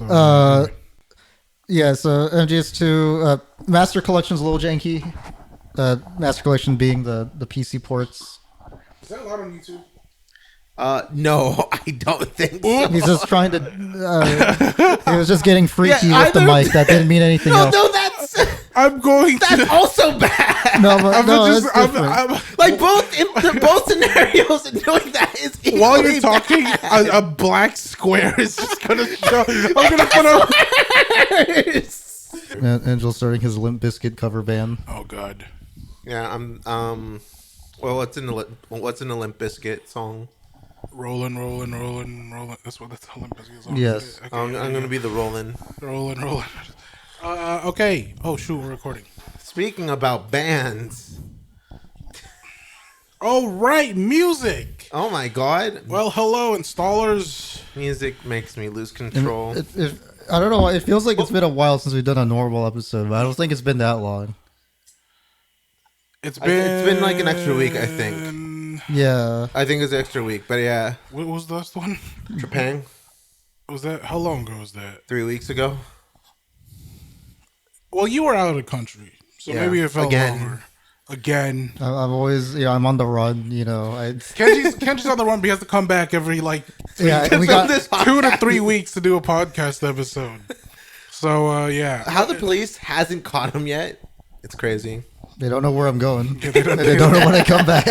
So Yeah, so MGS2 Master Collection's a little janky. Master Collection being the PC ports. is that loud on YouTube? No, I don't think so. He's just trying to. He was just getting freaky with the mic. That didn't mean anything else. No, that's That's also bad. No, but it's different. Like both scenarios and doing that is equally while you're talking, bad. a black square is just gonna show. I'm gonna put up. Angel starting his Limp Bizkit cover band. Oh God. Yeah, I'm. Well, what's in the Limp Bizkit song? Rolling. That's the Limp Bizkit song. Yes. Okay, I'm gonna be the Rollin'. rolling. Okay. Oh shoot, we're recording. Speaking about bands. Oh right, music. Oh my God. Well, hello, installers. Music makes me lose control. I don't know. It feels like it's been a while since we've done a normal episode, but I don't think it's been that long. It's It's been like an extra week, I think. Yeah. I think it's an extra week, but yeah. What was the last one? Japan, Was that how long ago was that? 3 weeks ago. Well, you were out of the country, so Yeah. maybe it felt Again. longer. Again. I'm always, I'm on the run, Kenji's on the run, but he has to come back every like Yeah, and we got 2 to 3 weeks to do a podcast episode. So yeah, How the police hasn't caught him yet? It's crazy. They don't know where I'm going. Yeah, they don't- They don't know when I come back.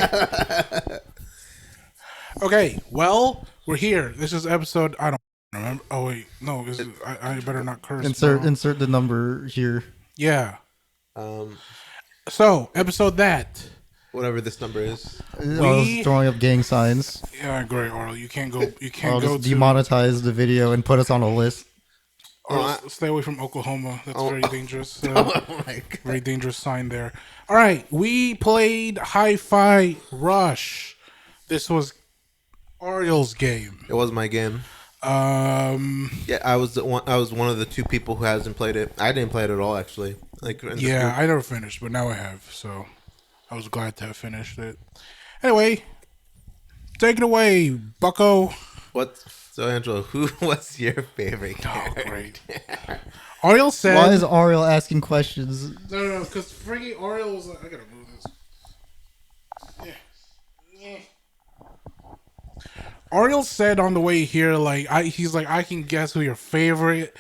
Okay, well, we're here. This is episode. I don't remember. Oh wait, no. I better not curse. Insert the number here. Yeah. Um, So episode that. whatever this number is. I was throwing up gang signs. Yeah, great, Arl. You can't go. You can't I'll go just to. demonetize the video and put us on a list. Arl, stay away from Oklahoma. That's very dangerous. Oh my God. Very dangerous sign there. All right, we played Hi-Fi Rush. This was Ariel's game. It was my game. Yeah, I was one of the two people who hasn't played it. I didn't play it at all, actually. Yeah, I never finished, but now I have, so I was glad to have finished it. Anyway, take it away, Bucko. So Angela, who was your favorite Oh, character? great. Ariel said... Why is Ariel asking questions? No, because freaking Ariel was like... I gotta move this. Yeah. Ariel said on the way here, he's like, I can guess who your favorite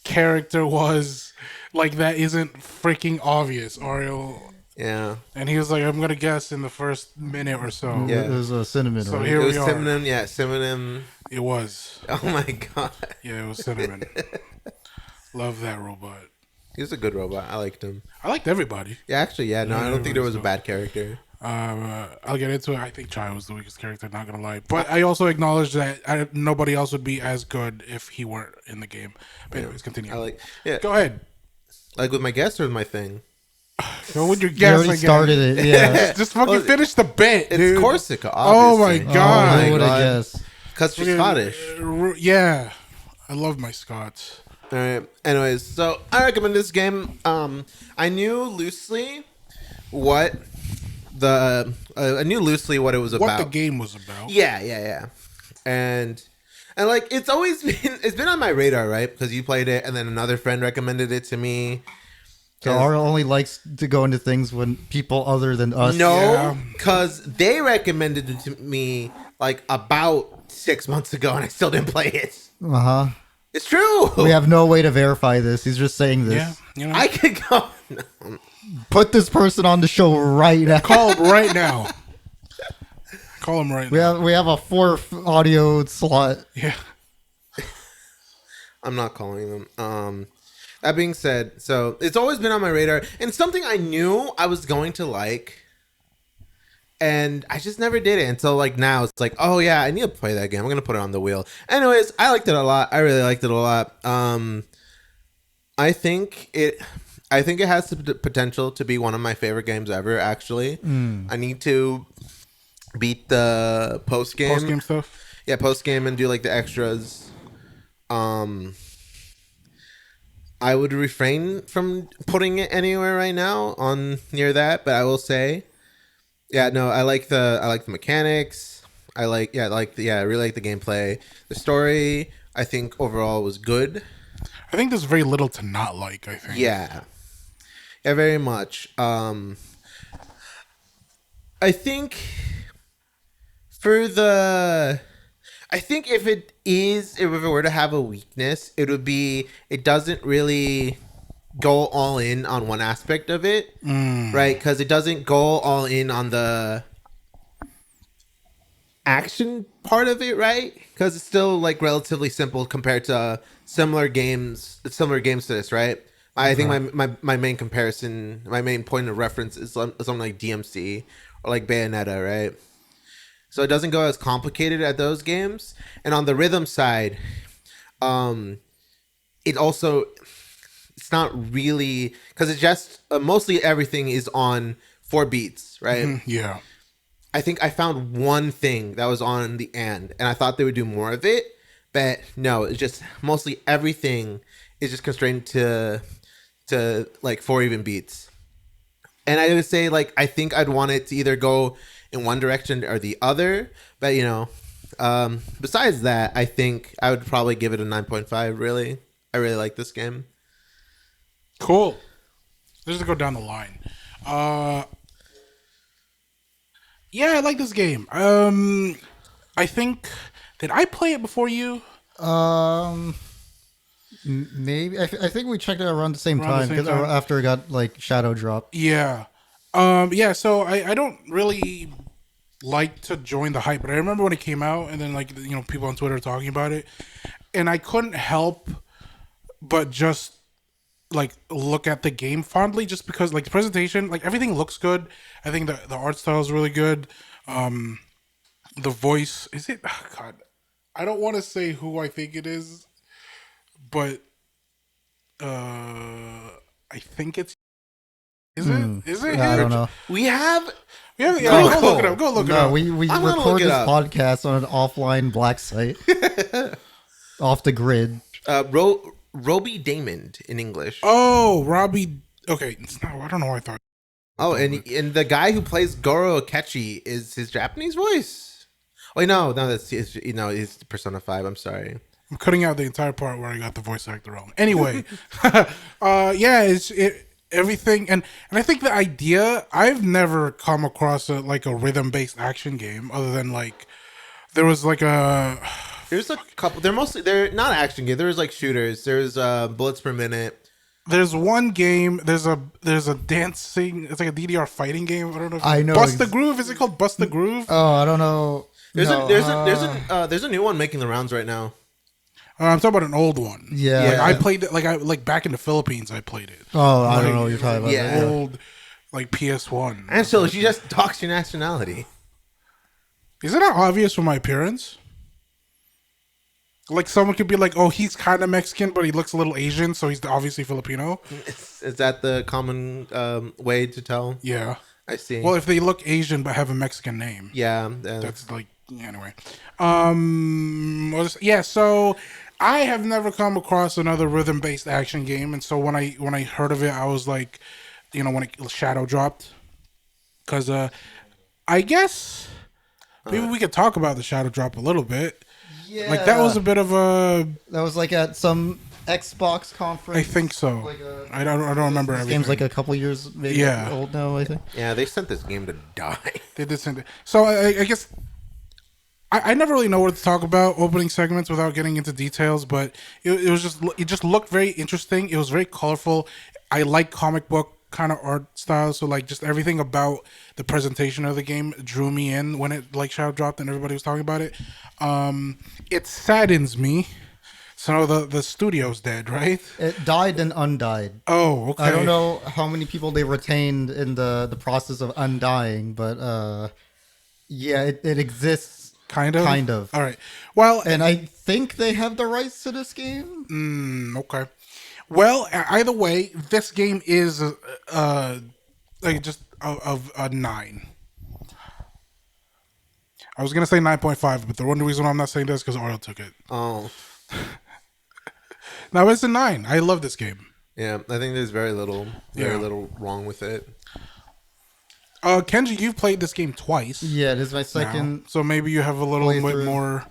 character was. Like, that isn't freaking obvious, Ariel. Yeah. And he was like, I'm gonna guess in the first minute or so. Yeah. It was a cinnamon. So right? here It was we are. Cinnamon. Yeah, Cinnamon. It was. Oh my God. Yeah, it was Cinnamon. Love that robot. He was a good robot. I liked him. I liked everybody. Yeah, actually, yeah. No, I don't think there was a everybody's bad character. I'll get into it. I think Chai was the weakest character, not gonna lie. But I also acknowledge that nobody else would be as good if he weren't in the game. But anyways, continue. Yeah. Go ahead. Like with my guess or with my thing? Go with your You guess. already started it. Yeah. Just fucking finish the bit, It's dude. Corsica, Oh my obviously. God. Who would I God. guess? Because she's Scottish. Yeah. I love my Scots. All right. Anyways, so I recommend this game. I knew loosely what it was about. What the game was about. Yeah. And like it's always been on my radar, right? Because you played it, and then another friend recommended it to me. So Ariel only likes to go into things when people other than us. No, because they recommended it to me like about 6 months ago, and I still didn't play it. Uh huh. It's true. We have no way to verify this. He's just saying this. Yeah. You know, I could go. Put this person on the show right now. call him right now. Call him right now. We have a fourth audio slot. Yeah. I'm not calling them. That being said, so it's always been on my radar, and something I knew I was going to like, and I just never did it until like now. It's like, oh yeah, I need to play that game. I'm gonna put it on the wheel. Anyways, I liked it a lot. I really liked it a lot. I think it has the potential to be one of my favorite games ever. Actually, I need to beat the post game Stuff. Yeah, post game and do like the extras. I would refrain from putting it anywhere right now on near that, but I will say, yeah, no, I like the mechanics. I really like the gameplay. The story, I think overall was good. I think there's very little to not like. I think. Yeah, yeah, very much. I think for the, I think if it were to have a weakness, it would be it doesn't really go all in on one aspect of it, right? Because it doesn't go all in on the action part of it, right? Because it's still like relatively simple compared to similar games to this, right? I think my main comparison, my main point of reference is something like DMC or like Bayonetta, right? So it doesn't go as complicated at those games. And on the rhythm side, it also, it's not really, because it's just mostly everything is on 4 beats, right? Yeah. I think I found one thing that was on the end, and I thought they would do more of it, but no, it's just mostly everything is just constrained to like 4 even beats. And I would say like I think I'd want it to either go in one direction or the other, but besides that, I think I would probably give it a 9.5. Really, I really like this game. Cool. Let's just go down the line. Yeah, I like this game. I think, did I play it before you? Maybe I think we checked it around the same Around the time same time? after it got like shadow dropped. Yeah. Yeah, so I don't really like to join the hype, but I remember when it came out and then like, people on Twitter talking about it, and I couldn't help but just like look at the game fondly just because like the presentation, like everything looks good. I think the art style is really good. The voice, is it, oh God, I don't want to say who I think it is, but I think it's, is it I him? don't know. We have Yeah, No. go look it up. Go look it No, up. we I'm gonna record look it this up. podcast on an offline black site, off the grid. Roby Damon in English. Oh, Robbie. Okay, it's not. I don't know why I thought. Oh, and the guy who plays Goro Akechi is his Japanese voice. Wait, no, that's he's Persona 5. I'm sorry. I'm cutting out the entire part where I got the voice actor wrong. Anyway, yeah, it's everything, and I think the idea. I've never come across a rhythm based action game other than like there was like a. There's a couple. They're not action games. There's like shooters. There's bullets per minute. There's one game. There's a dancing. It's like a DDR fighting game. I don't know. If I know Bust the Groove. Is it called Bust the Groove? Oh, I don't know. There's No, there's a new one making the rounds right now. I'm talking about an old one. Yeah. Like, I played it. Like back in the Philippines. I played it. Oh, I Like, don't know what you're talking about. yeah. Old, like PS1. And so she just talks your nationality. Is it not obvious from my appearance? Like someone could be like, "Oh, he's kind of Mexican, but he looks a little Asian, so he's obviously Filipino." Is that the common way to tell? Yeah. I see. Well, if they look Asian but have a Mexican name, yeah, that's like anyway. Yeah. So I have never come across another rhythm-based action game, and so when I heard of it, I was like, when it shadow dropped, because I guess maybe we could talk about the shadow drop a little bit. Yeah. Like that was a bit of a. That was like at some Xbox conference. I think so. Like I don't remember This everything. game's like a couple years maybe Yeah. old now, I think. yeah, they sent this game to die. They did send it. So I guess I never really know what to talk about opening segments without getting into details, but it just looked very interesting. It was very colorful. I like comic book kind of art style, so like just everything about the presentation of the game drew me in when it like shadow dropped and everybody was talking about it. It saddens me. So the studio's dead, right? It died and undied. Oh, okay. I don't know how many people they retained in the process of undying, but yeah, it exists. Kind of. Kind of. All right. Well, And I think they have the rights to this game. okay. Well, either way, this game is like just of a 9. I was gonna say 9.5, but the one reason why I'm not saying this is because Ariel took it. Oh, Now it's a 9. I love this game. yeah. I think there's very little wrong with it. Kenji, you've played this game twice. Yeah, it is my now, second. so maybe you have a little bit playthrough.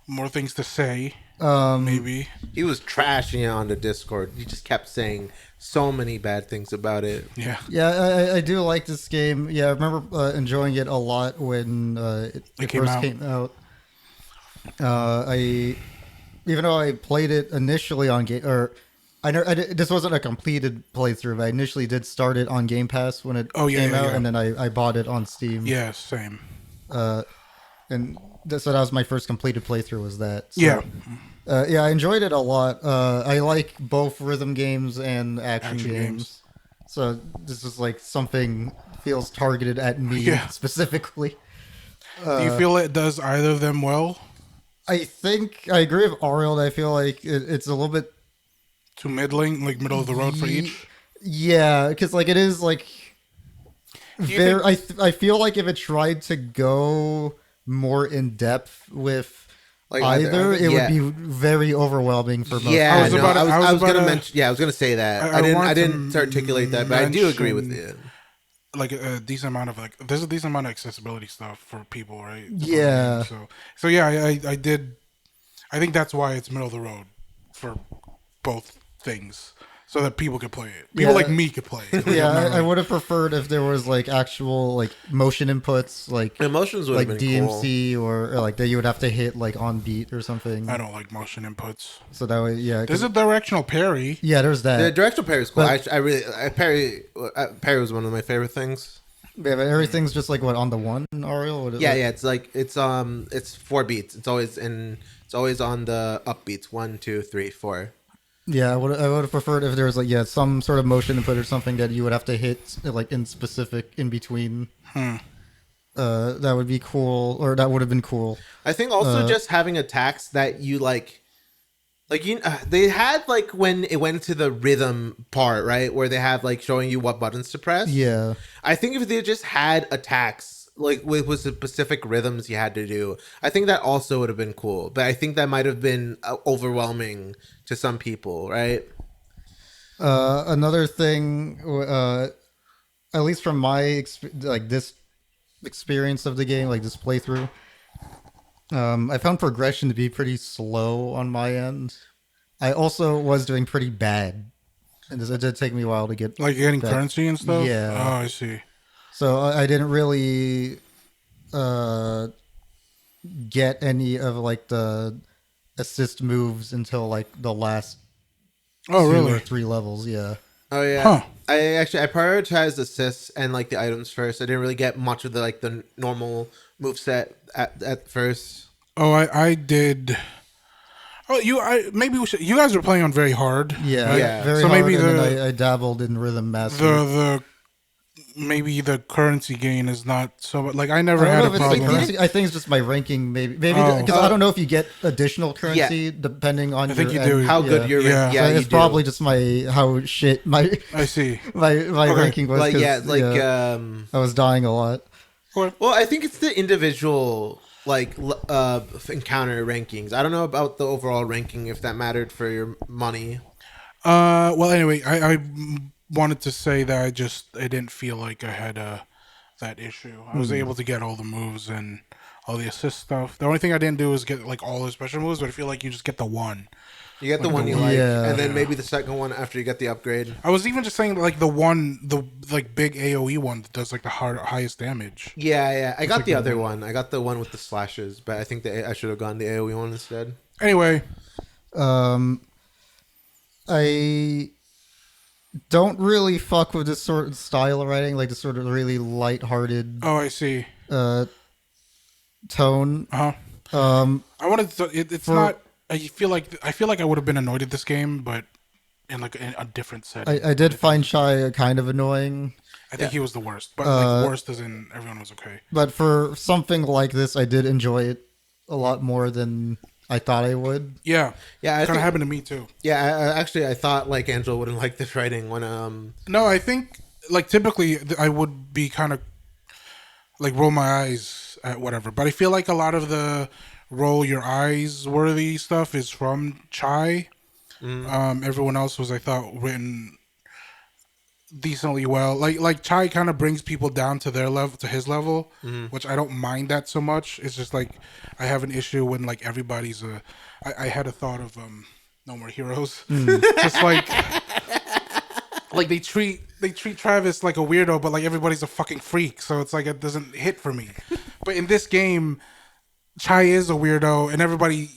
more things to say. maybe. He was trashing it on the Discord. He just kept saying so many bad things about it. Yeah, Yeah, I do like this game. Yeah, I remember enjoying it a lot when it came first out. came out. I even though I played it initially on game or this wasn't a completed playthrough, but I initially did start it on Game Pass when it Oh, yeah, came yeah, out, yeah. and then I bought it on Steam. Yeah, same. And so that was my first completed playthrough. Was that? So, Yeah, yeah, I enjoyed it a lot. I like both rhythm games and action Action games. games. So this is like something feels targeted at me Yeah. specifically. Do you feel it does either of them well? I think I agree with Ariel. I feel like it's a little bit Too middling, like middle of the road for each. yeah, because like it is like you very. I feel like if it tried to go more in depth with Like either, it yeah. would be very overwhelming for most. Yeah, I was no, about to- I was about gonna to- mention. Yeah, I was gonna say that. I I wanted to didn't articulate that, but I do agree with you. Like a decent amount of there's a decent amount of accessibility stuff for people, right? Yeah. So yeah, I did. I think that's why it's middle of the road for both things, so that people could play it. People Yeah. like me could play it. Yeah, Not I would have preferred if there was like actual like motion inputs, like Emotions would like have been cool. DMC or like that you would have to hit like on beat or something. I don't like motion inputs. So that way, yeah, There's a directional parry. yeah, there's that. The directional parry is cool. But- Parry was one of my favorite things. Yeah, but everything's just like what on the one Ariel. What, Yeah, yeah. It's like it's 4 beats. It's always on the upbeats. 1, 2, 3, 4. Yeah, I would have preferred if there was like some sort of motion input or something that you would have to hit like in specific in between. That would be cool, or that would have been cool. I think also just having attacks that you like they had like when it went to the rhythm part, right, where they have like showing you what buttons to press. Yeah, I think if they just had attacks like with the specific rhythms you had to do, I think that also would have been cool. But I think that might have been overwhelming to some people, right? another thing, at least from my this experience of the game, like this playthrough, I found progression to be pretty slow on my end. I also was doing pretty bad, and it did take me a while to get Like getting back. currency and stuff. Yeah. Oh, I see. So I didn't really get any of like the assist moves until like the last Oh, 2 or really? 3 levels. Yeah. Oh yeah. Huh. I prioritized assists and like the items first. I didn't really get much of the normal move set at first. Oh, I did. Oh, maybe we should. You guys were playing on very hard. Yeah. right? Yeah. Very So hard, maybe and then I dabbled in rhythm master. the maybe the currency gain is not so much. Like I never I had don't a know if it's like problem. currency. I think it's just my ranking, maybe Oh. because I don't know if you get additional currency depending on. I think your you do. end. How Yeah. good your Yeah. yeah, So you it's do. probably just how shit my I see. my Okay. ranking was. like 'cause, yeah, like I was dying a lot. well, I think it's the individual encounter rankings. I don't know about the overall ranking if that mattered for your money. Well, anyway, I wanted to say that I didn't feel like I had that issue. I was able to get all the moves and all the assist stuff. The only thing I didn't do is get like all the special moves, but I feel like you just get the one. You get the Like one the you one. like, Yeah. and then maybe the second one after you get the upgrade. I was even just saying like the like big AOE one that does like the highest damage. Yeah, yeah. I got like the the other one. one. I got the one with the slashes, but I think that I should have gone the AOE one instead. Anyway, I don't really fuck with this sort of style of writing, like this sort of really light-hearted oh, I see. tone. Uh huh. I wanted to. It's not. I feel like I would have been annoyed at this game, but in like a different setting. I did find Shy kind of annoying, I think he was the worst, but like worst as in everyone was okay. but for something like this, I did enjoy it a lot more than I thought I would. Yeah, Yeah, I kind think- of happened to me too. Yeah, I thought like Angela wouldn't like this writing when No, I think like typically I would be kind of like roll my eyes at whatever, but I feel like a lot of the roll your eyes worthy stuff is from Chai. Everyone else was, I thought, written decently well. Like Chai kind of brings people down to their level, to his level, which I don't mind that so much. It's just like I have an issue when like everybody's a. I had a thought of No More Heroes, just like they treat Travis like a weirdo, but like everybody's a fucking freak, so it's like it doesn't hit for me. But in this game, Chai is a weirdo, and everybody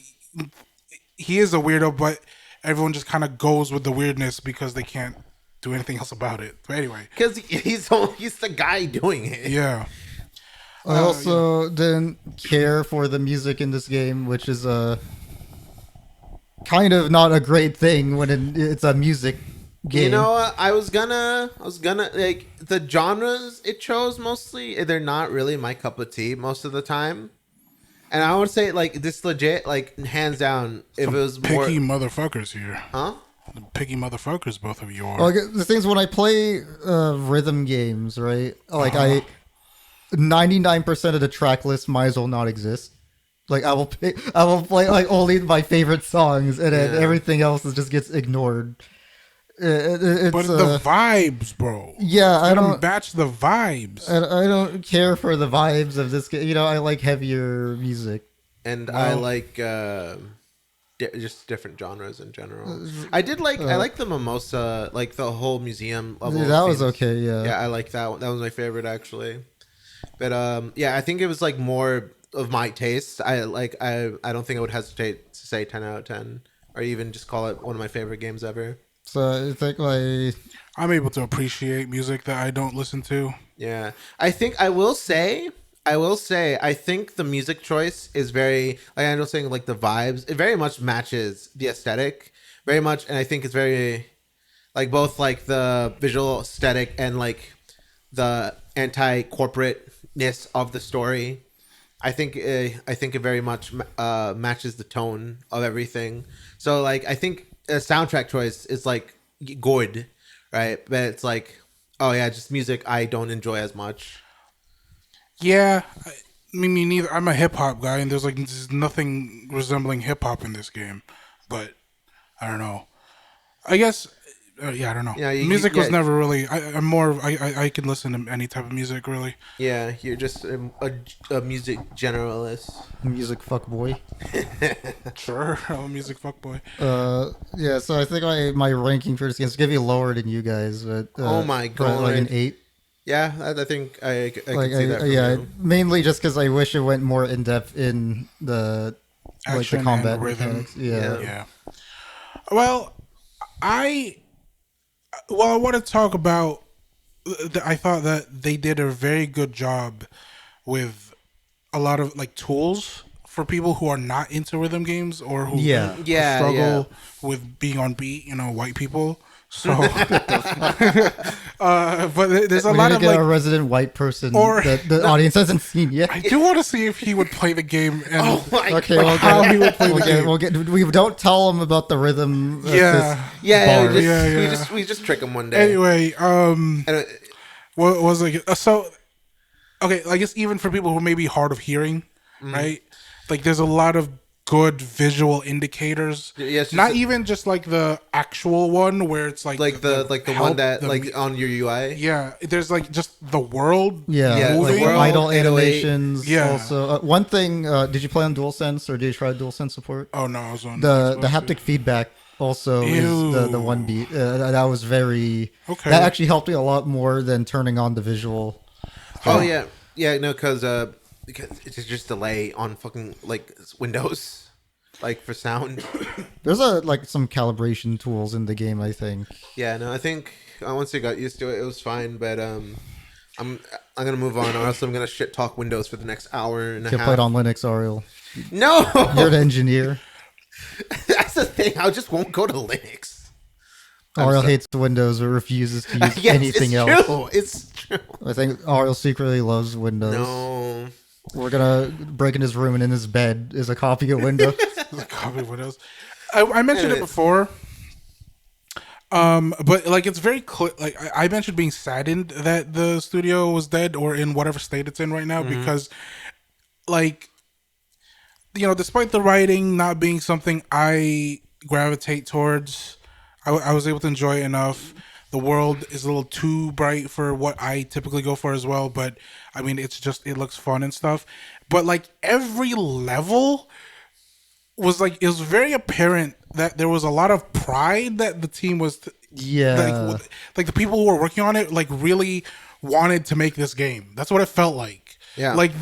he is a weirdo, but everyone just kind of goes with the weirdness because they can't do anything else about it. But anyway, Because he's the guy doing it. yeah. I also didn't care for the music in this game, which is kind of not a great thing when it's a music game. You know what? I was gonna like the genres it chose mostly. They're not really my cup of tea most of the time. And I would say like this legit, like hands down, if it was Picky more, motherfuckers here. huh? Picky motherfuckers, both of you are. Like, the things when I play rhythm games, right? Like 99% of the track list might as well not exist. Like I will play like only my favorite songs, and then everything else just gets ignored. It's, but the vibes, bro. yeah, I don't match the vibes. I don't care for the vibes of this game. You know, I like heavier music. And I like just different genres in general. I like the Mimosa, like the whole museum level. That was themes. okay, yeah. Yeah, I like that one. That was my favorite actually. But yeah, I think it was like more of my taste. I don't think I would hesitate to say 10 out of 10 or even just call it one of my favorite games ever. So I think like I'm able to appreciate music that I don't listen to. Yeah. I think I will say I think the music choice is very, like I was saying, like the vibes, it very much matches the aesthetic very much, and I think it's very like both like the visual aesthetic and like the anti-corporateness of the story. I think it very much matches the tone of everything. So like I think a soundtrack choice is like good, right? But it's like, oh yeah, just music I don't enjoy as much. Yeah, I mean, me neither. I'm a hip hop guy, and there's nothing resembling hip hop in this game. But I don't know. I guess, yeah, I don't know. Yeah, music was never really. I'm more. I can listen to any type of music, really. Yeah, you're just a music generalist. music fuckboy. Sure, I'm a music fuckboy. Yeah, so I think my ranking for this game is gonna be lower than you guys, but Oh my God. like an 8. Yeah, I think I can Like see that. From yeah, you. mainly just because I wish it went more in depth in the Action the combat and rhythm. mechanics. Yeah. Yeah. Well, I want to talk about. I thought that they did a very good job with a lot of like tools for people who are not into rhythm games or who Yeah. struggle with being on beat. You know, white people. So, but there's a We lot need to of get like. a resident white person Or- that the audience hasn't seen yet. I do want to see if he would play the game and Oh my Okay, God. we'll how get, he would play the we'll game. get, we don't tell them about the rhythm. Yeah. Yeah, bars. we just trick him one day. Anyway, And, what was like so? Okay, I guess even for people who may be hard of hearing, right? Like, there's a lot of good visual indicators. Yeah, it's just not even just like the actual one where it's like the one help, that the like on your UI. yeah. There's like just the world. Yeah, Yeah, like moving. world, idle 808. animations. Yeah. Also, one thing. Did you play on DualSense or did you try DualSense support? Oh no, I was on The Xbox, haptic yeah. feedback also is the Ew. one beat. That was very. Okay. That actually helped me a lot more than turning on the visual. Oh yeah, no, because it's just delay on fucking like Windows, like for sound. There's some calibration tools in the game. I think. Yeah, no, I think once I got used to it, it was fine. But I'm gonna move on, or else I'm gonna shit talk Windows for the next hour and a You half. play it on Linux, Ariel. No, You're the engineer. that's the thing. I just won't go to Linux. Ariel hates Windows but refuses to use Yes, anything it's else. true. It's true. I think Ariel secretly loves Windows. No. We're gonna break in his room, and in his bed is a copy of Windows. Like, copy Windows. I mentioned it Anyways. before. But like it's very clear. Like I mentioned being saddened that the studio was dead or in whatever state it's in right now because, like, you know, despite the writing not being something I gravitate towards, I was able to enjoy it enough. The world is a little too bright for what I typically go for as well. But I mean, it's just it looks fun and stuff. But like every level was like it was very apparent that there was a lot of pride that the team was Yeah. like the people who were working on it like really wanted to make this game. That's what it felt like. Yeah. Like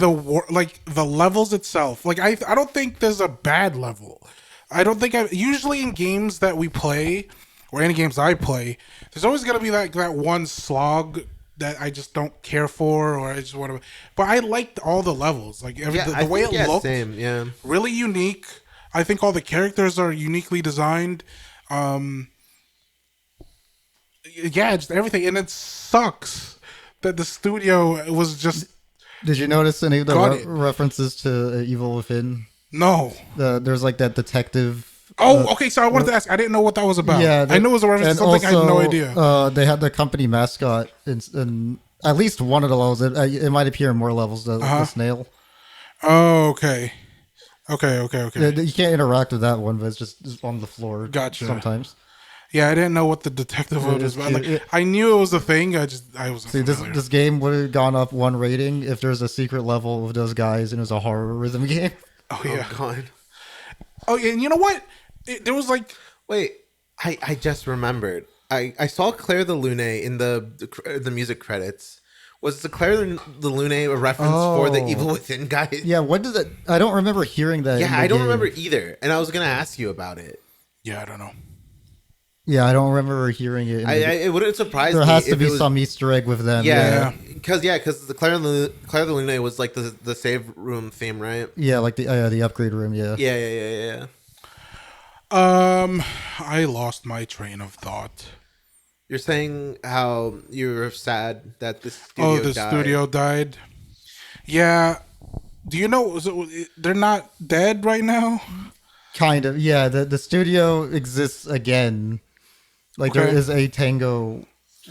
like the levels itself. Like I don't think there's a bad level. I don't think I usually in games that we play or any games I play, there's always gonna be that one slog that I just don't care for or I just want to. But I liked all the levels. Like the way it looked, same. Yeah. really unique. I think all the characters are uniquely designed. Yeah, just everything, and it sucks that the studio was just Did you notice any of the Got it. references to Evil Within? no. There's like that detective. Oh, okay. So I wanted to ask. I didn't know what that was about. Yeah, I knew it was a reference to and something. I had no also, idea. They had the company mascot in at least one of the levels. It might appear in more levels. The snail. Oh, okay. Okay. You can't interact with that one, but it's just on the floor. Gotcha. Sometimes. Yeah, I didn't know what the detective Yeah, was about. Like, it- I knew it was a thing. I was See, this game would have gone up one rating if there's a secret level with those guys and it was a horror rhythm game. Oh yeah. Oh God. Oh yeah. And you know what? There was like Wait, I just remembered. I saw Claire the Lune in the music credits. Was the Claire the Lune a reference for the Oh. Evil Within guy? Yeah, what does it? I don't remember hearing that. in Yeah, the I don't game. remember either, and I was gonna ask you about it. yeah. I don't know. Yeah, I don't remember hearing it. It wouldn't surprise me. There has to if be it was, some Easter egg with them. Yeah, because the Claire the Lune was like the save room theme, right? Yeah, like the upgrade room. Yeah. Yeah. I lost my train of thought. You're saying how you're sad that the studio Oh, the died. studio died. Yeah. Do you know they're not dead right now? Kind of. Yeah, the studio exists again. Like there Okay. is a Tango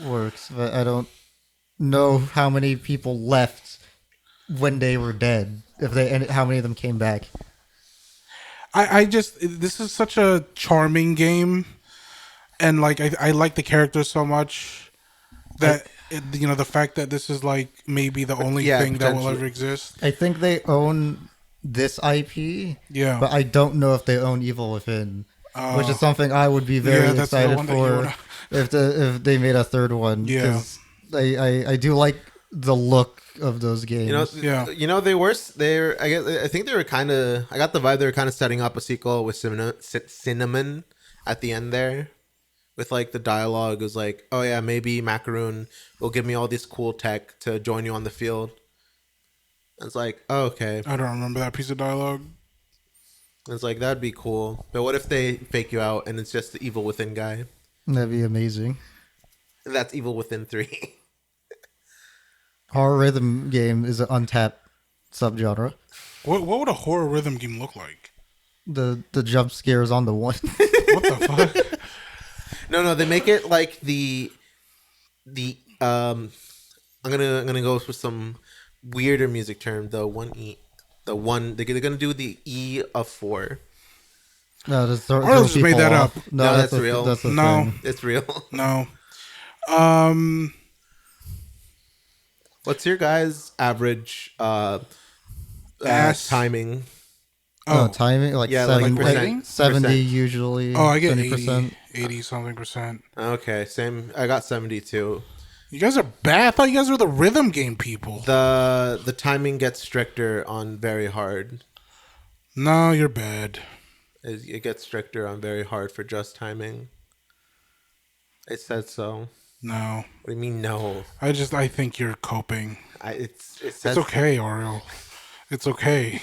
Works, but I don't know how many people left when they were dead. If they and how many of them came back. I just this is such a charming game, and like I like the characters so much that the fact that this is like maybe the only yeah, thing that will potentially. ever exist. I think they own this IP. Yeah. But I don't know if they own Evil Within, which is something I would be very Yeah, that's the excited one that you for wanna- if they made a third one. Yeah. 'Cause I do like the look of those games. Yeah. They're. I think they were kind of. I got the vibe they were kind of setting up a sequel with Cinnamon at the end there, with like the dialogue was like, oh yeah, maybe Macaroon will give me all this cool tech to join you on the field. It's like, oh, okay. I don't remember that piece of dialogue. It's like that'd be cool. But what if they fake you out and it's just the Evil Within guy? That'd be amazing. And that's Evil Within 3. Horror rhythm game is an untapped subgenre. What would a horror rhythm game look like? The jump scares on the one. What the fuck? No, they make it like the I'm gonna go for some weirder music term. The they're gonna do the E of 4. No, just Or throw just made people that off. up. No, that's real. That's a No. thing. It's real. No. What's your guys' average Ass. timing? Oh, timing like Yeah, like 70, percent. 70 Percent. usually. Oh, I get 70%. 80 something percent. Okay, same. I got 72. You guys are bad. I thought you guys were the rhythm game people. The timing gets stricter on very hard. No, you're bad. It gets stricter on very hard for just timing. It said so. No. What do you mean no? I think you're coping. It It's says okay, Oriel. It's okay.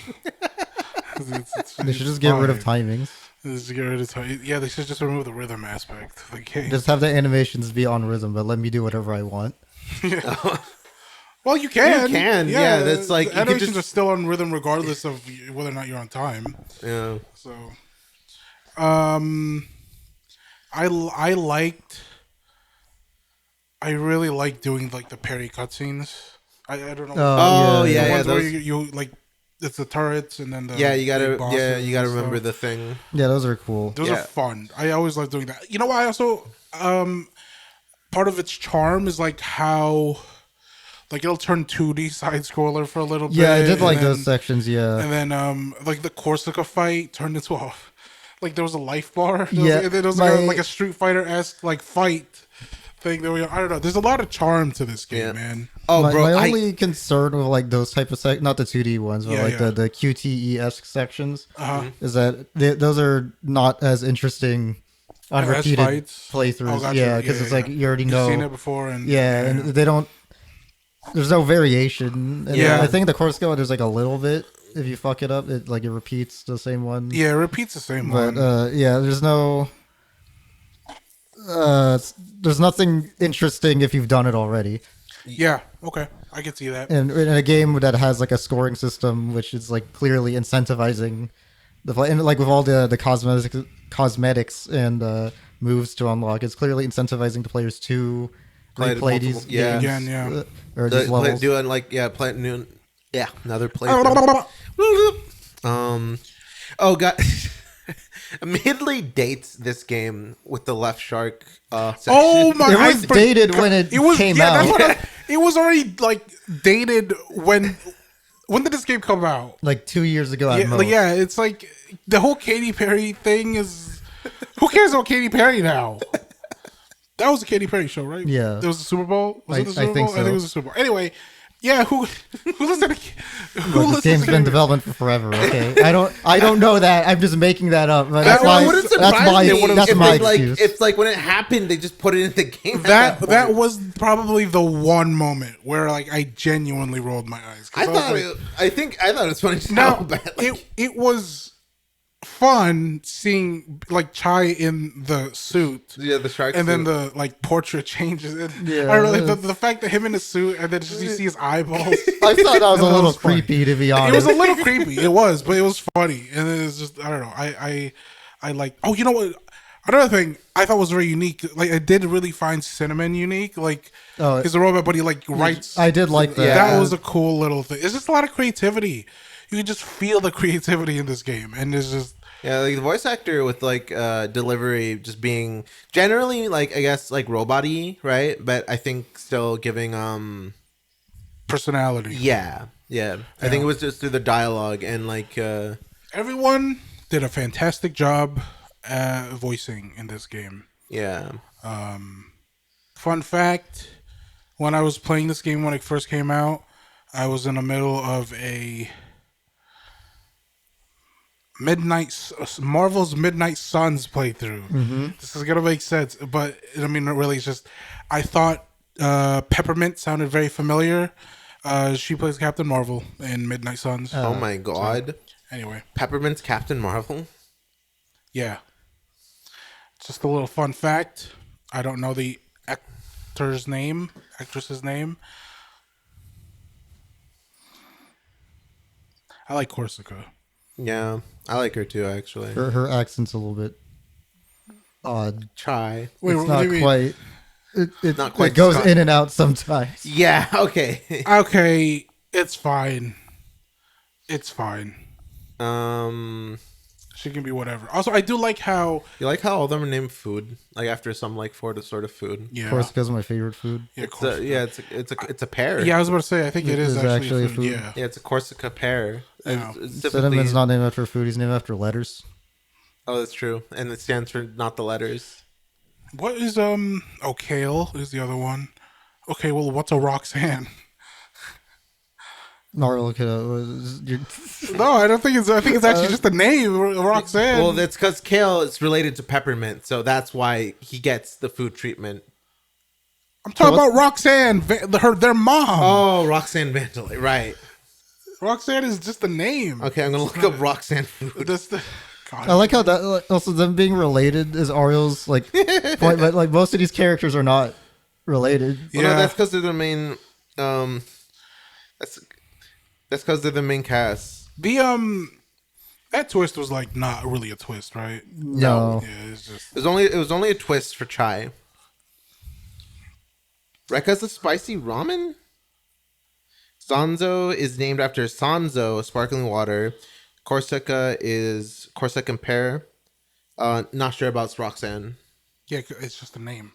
They should just get rid of timings. Just get rid of time. Yeah, they should just remove the rhythm aspect of the game. Just have the animations be on rhythm, but let me do whatever I want. Well, you can. You can, yeah, that's like, the you could animations just- are still on rhythm regardless of whether or not you're on time. Yeah. So, I really like doing like the parry cutscenes. I don't know. Oh, the yeah, ones where those- you like it's the turrets and then the Yeah, you gotta big bosses and remember stuff. the thing. Yeah, those are cool. Those Yeah. are fun. I always like doing that. You know what? I also part of its charm is like how like it'll turn 2D side scroller for a little bit. Yeah, I did like and those sections. Yeah, And then like the Corsica fight turned into a like there was a life bar. Yeah, and then there was like a Street Fighter esque like fight thing. That I don't know. There's a lot of charm to this game, Yeah. man. Oh, my, bro, my I, only concern with like those type of not the 2D ones, but Yeah, like yeah. the QTE esque sections, Uh-huh. is that those are not as interesting on As repeated fights? playthroughs. Oh, gotcha. Yeah, because it's like you already know. You've seen it before, and Yeah, and they don't. There's no variation. And Yeah. I think the Corsica one, there's like a little bit. If you fuck it up, it like it repeats the same one. yeah, it repeats the same But one. yeah, there's no. There's nothing interesting if you've done it already. Yeah, okay, I can see that. And in a game that has like a scoring system, which is like clearly incentivizing the play, and like with all the cosmetics and moves to unlock, it's clearly incentivizing the players to Play replay multiple- these yeah. games, Again, yeah. or these levels. doing like play new, another play. Oh god. Immediately dates this game with the left shark section. Oh my! It was dated when it came That's out. what it was already like dated when. When did this game come out? Like 2 years ago at Yeah, most. like, yeah, it's like the whole Katy Perry thing is. Who cares about Katy Perry now? That was a Katy Perry show, right? Yeah. There was a Super Bowl. Was it the I Super think Bowl? I think so. it was a Super Bowl. Anyway, yeah. Who listened to? Who Look, this listens game's to been Katy- developed for forever. Okay, I don't know that. I'm just making that up. But that's That my wouldn't that's my if my it, like excuse. it's like when it happened, they just put it in the game. at That point. that was probably the one moment where like I genuinely rolled my eyes. 'Cause I was thought. like, I thought it was funny. Just now how bad, like, it was fun seeing like Chai in the suit. yeah, the shark. And then suit. the like portrait changes. And Yeah. I really the fact that him in the suit and then just you see his eyeballs. I thought that was a That little was funny. creepy, to be It honest. was a little creepy. It was, but it was funny. And then it's just I don't know. I like. Oh, you know what? Another thing I thought was very unique. Like I did really find Cinnamon unique. Like Oh, he's a robot, but he like writes. I did like that. Yeah. That was a cool little thing. It's just a lot of creativity. You can just feel the creativity in this game, and it's just Yeah, like the voice actor with like delivery just being generally like I guess like robot-y, right? But I think still giving personality. yeah. I think it was just through the dialogue and like Everyone did a fantastic job voicing in this game. yeah. Fun fact: when I was playing this game when it first came out, I was in the middle of a Marvel's Midnight Suns playthrough. This is gonna make sense, but I mean, really, it's just I thought Peppermint sounded very familiar. She plays Captain Marvel in Midnight Suns. Oh my god. Anyway, Peppermint's Captain Marvel? yeah, just a little fun fact. I don't know the actress's name. I like Corsica. Yeah. I like her too actually. her accent's a little bit odd. Try. Wait, It's what not do you mean? quite. It Not quite It goes Scott. in and out sometimes. Yeah, okay. Okay, it's fine. It's fine. She can be whatever. Also, I do like how You like how all of them are named food? Like after some like sort of food. yeah, Corsica's my favorite food. yeah, It's a, yeah, it's a pear. yeah. I was about to say, I think it is It's actually, actually a food. food. Yeah, Yeah, it's a Corsica pear. Yeah. It's typically- Cinnamon's not named after food. He's named after letters. Oh, that's true. And it stands for not the letters. what is Oh, Kale is the other one. Okay, well, what's a Roxanne? Gnarl, you're, No, I don't think it's. I think it's actually just a name, Roxanne. Well, that's because kale is related to peppermint, so that's why he gets the food treatment. I'm talking what- about Roxanne, their mom. Oh, Roxanne Vandelay, right? Roxanne is just a name. Okay, I'm gonna look up Roxanne food. That's the. God. I like how that also them being related is Ariel's like point, but like most of these characters are not related. Well, no, Yeah. that's because they're the main. That's because they're the main cast. The that twist was like not really a twist, right? No. Yeah, it's just It was only a twist for Chai. Rekka's the spicy ramen. Sanzo is named after Sanzo, sparkling water. Corsica is Corsican pear. Not sure about Roxanne. Yeah, it's just a name.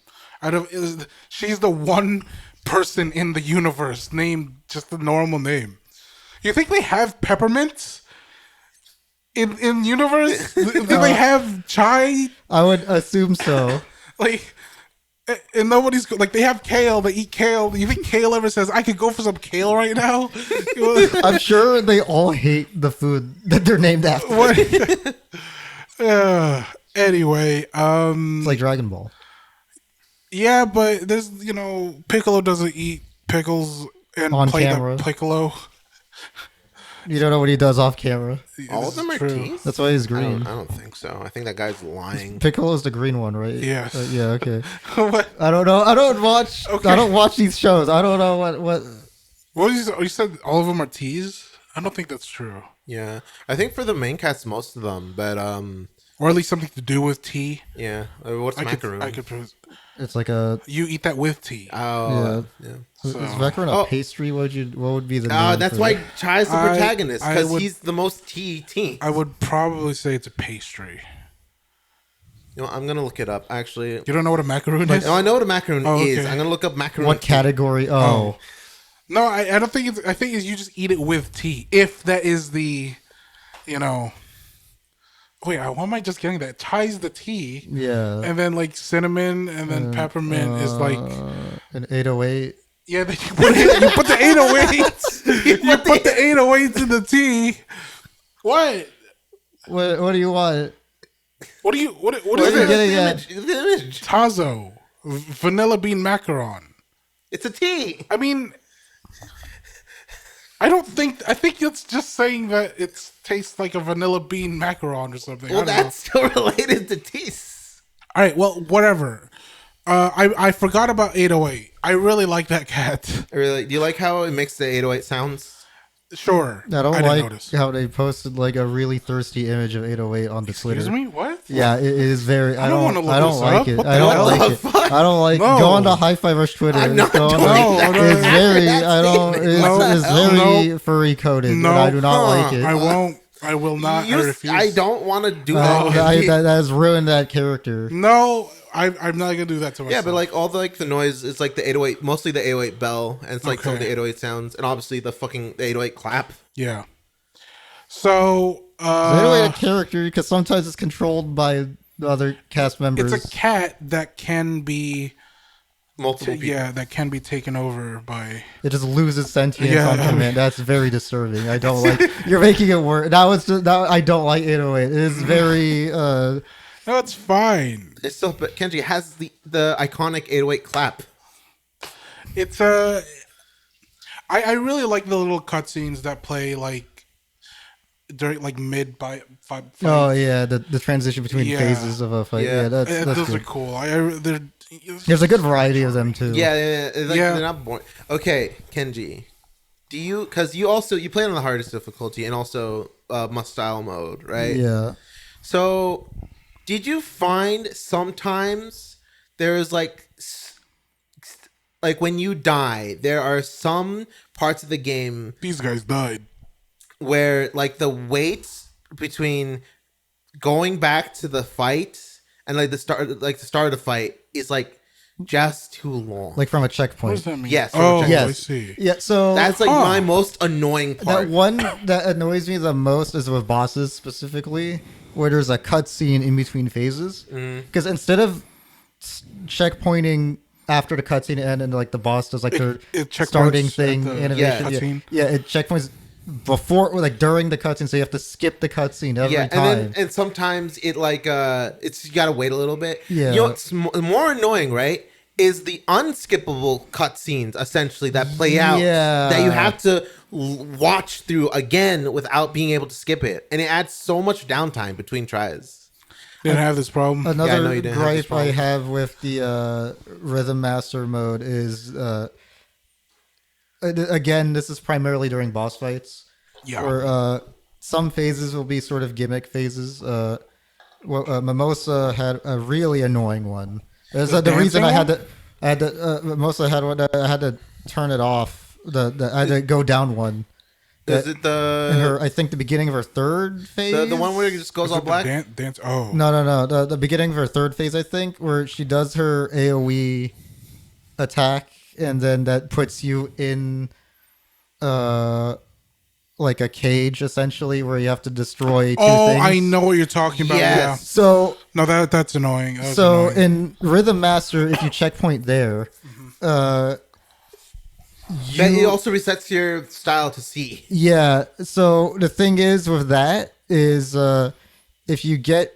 She's the one person in the universe named just a normal name. You think they have peppermints in universe? Do they have chai? I would assume so. Like, and nobody's like they have kale. They eat kale. You think kale ever says, "I could go for some kale right now"? I'm sure they all hate the food that they're named after. What? Anyway, It's like Dragon Ball. yeah, but there's Piccolo doesn't eat pickles and On play camera. the Piccolo. You don't know what he does off camera. All This of them is are true. teeth. That's why he's I green. don't think so. I think that guy's lying. Piccolo's the green one, right? Yes. Yeah. Okay. What? I don't know. I don't watch. Okay. I don't watch these shows. I don't know what. What you said? All of them are teas? I don't think that's true. Yeah, I think for the main cast, most of them. But Or at least something to do with tea. yeah. What's macaroon? I could. It's like a. You eat that with tea. Oh, yeah. Is So- macaron a Oh. pastry? What would be the? name That's for why it? Chai's the I- protagonist I because would- he's the most tea. I would probably say it's a pastry. You know, I'm gonna look it up. Actually, You don't know what a macaroon is? oh, I know what a macaroon Oh, is. okay. I'm gonna look up macaroon. What category? Oh, No, I don't think it's. I think it's you just eat it with tea. If that is the, Wait, why am I just getting that? Chai's the tea, yeah. and then like cinnamon, and then peppermint is like. An 808. Yeah, then you put the 808s. You put the 808s in the tea. What? What do you want? What do you? What is What are you it? getting at? The image. Tazo, vanilla bean macaron. It's a tea. I mean, I think it's just saying that it tastes like a vanilla bean macaron or something. Well, I don't know. that's still related to teas. All right. Well, whatever. I forgot about 808. I really like that cat. Really? Do you like how it makes the 808 sounds? Sure. I don't didn't like notice. how they posted like a really thirsty image of 808 onto Twitter. Excuse me. What? Yeah, it is very. I don't don't. wanna look I don't this like up. it. What the I don't hell? like What it. the fuck? I don't like. No. Go on to High Five Rush Twitter. I'm not Go on doing to- that. No, It's very. That's I don't. statement. No. It's very furry coded. No. And I do not like it. I won't. I will not. I refuse. I don't want to do that, that. that has ruined that character. No, I'm not gonna do that to myself. Yeah, but like all the noise, it's like the 808, mostly the 808 bell, and it's like some of the Okay. 808 sounds, and obviously the 808 clap. yeah. So It's anyway a character because sometimes it's controlled by the other cast members. it's a cat that can be Multiple people. that can be taken over by. It just loses sentience Yeah. on command. That's very disturbing. I don't like. You're making it worse. That was just, that. I don't like 808. It is very. No, it's fine. It's still, but Kenji has the iconic 808 clap. It's I really like the little cutscenes that play like during like mid fight. Oh yeah, the transition between Yeah. phases of a fight. Yeah. Yeah, that's those good. are cool. They're There's a good variety of them too. Yeah. It's like, Yeah. They're not boring. Okay, Kenji, do you? Because you play on the hardest difficulty and also must style mode, right? Yeah. So, did you find sometimes there's like when you die, there are some parts of the game these guys died. where like the wait between going back to the fight and like the start of the fight is like just too long. Like from a What checkpoint. does that mean? Yes, Oh, from a Yes. I see. Yeah. So That's like Huh. my most annoying part. that one that annoys me the most is with bosses specifically, where there's a cutscene in between phases. Because instead of checkpointing after the cutscene end and like the boss does like their it checkpoints starting at thing the animation, cutscene? yeah, it checkpoints before or like during the cutscene, so you have to skip the cutscene every Yeah, time. and sometimes it like it's you gotta wait a little bit. Yeah. You know what's more annoying, right? Is the unskippable cutscenes essentially that play out Yeah. that you have to watch through again without being able to skip it, and it adds so much downtime between tries. Didn't have this problem. Yeah, I know Another you didn't have this gripe I problem. have with the Rhythm Master mode is again, this is primarily during boss fights. Yeah. Where some phases will be sort of gimmick phases. Mimosa had a really annoying one. There's the reason dancing I had to Mimosa had one. I had to turn it off. I had to go down one Is it in her, I think the beginning of her third phase. the one where it just goes Is all it the black? dance? Oh, No. The beginning of her third phase, I think, where she does her AOE attack, and then that puts you in, like a cage essentially, where you have to destroy two things. I know what you're talking about. Yes. Yeah. So No, that's annoying. That was so annoying. in Rhythm Master, if you checkpoint there, That it you also resets your style to C. yeah. So the thing is with that is if you get,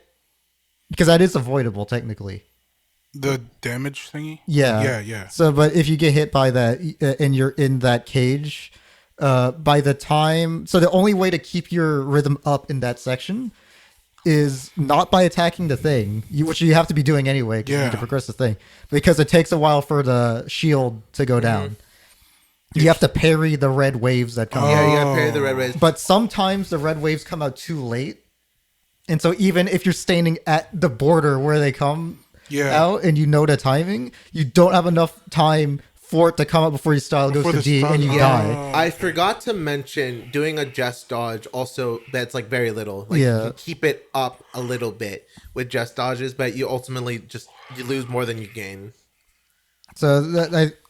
because that is avoidable technically. The damage thingy. Yeah. Yeah. So, but if you get hit by that and you're in that cage, by the time, so the only way to keep your rhythm up in that section is not by attacking the thing, which you have to be doing anyway because you Yeah. need to progress the thing, because it takes a while for the shield to go down. You have to parry the red waves that come. Yeah, you gotta parry the red rays. But sometimes the red waves come out too late. And so even if you're standing at the border where they come Yeah. out and you know the timing, you don't have enough time for it to come out before your style goes Before to the D style- and you Yeah. die. I forgot to mention doing a just dodge also, that's like very little. Like Yeah. you keep it up a little bit with just dodges, but you ultimately you lose more than you gain. So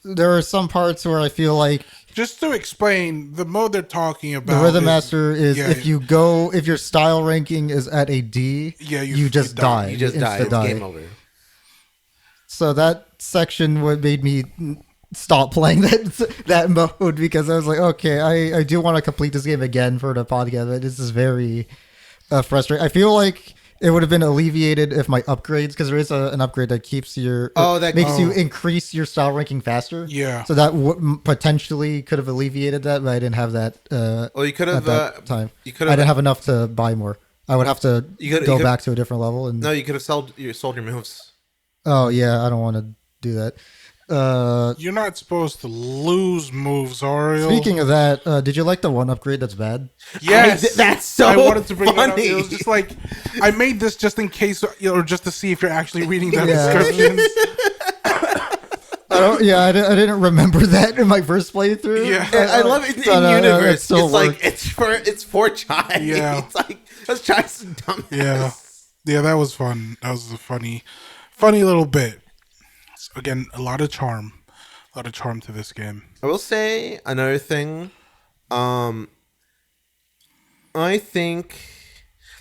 there are some parts where I feel like Just to explain, the mode they're talking about. the Rhythm is- Master is yeah, if your style ranking is at a D, Yeah, you just die. You just die. insta It's game over. So that section what made me stop playing that mode, because I was like, okay, I do want to complete this game again for the podcast, but this is very frustrating. I feel like it would have been alleviated if my upgrades, because there is an upgrade that keeps your makes you increase your style ranking faster. Yeah. So that potentially could have alleviated that, but I didn't have that. Well, you could at have that time. You I could have. didn't have enough to buy more. I would have to You could- go you could- back to a different level. And No, you could have sold your moves. oh yeah, I don't want to do that. You're not supposed to lose moves, Ariel. Speaking of that, did you like the one upgrade that's bad? yes, That's so I wanted to bring that up. funny. It was just like I made this just in case, or just to see if you're actually reading the Yeah. descriptions. I didn't remember that in my first playthrough. Yeah. And I love it in So, no, universe. it still It's like worked. it's for Chai. Yeah. It's like let's try some dumbass. Yeah, that was fun. That was a funny little bit. Again, a lot of charm to this game. I will say another thing. I think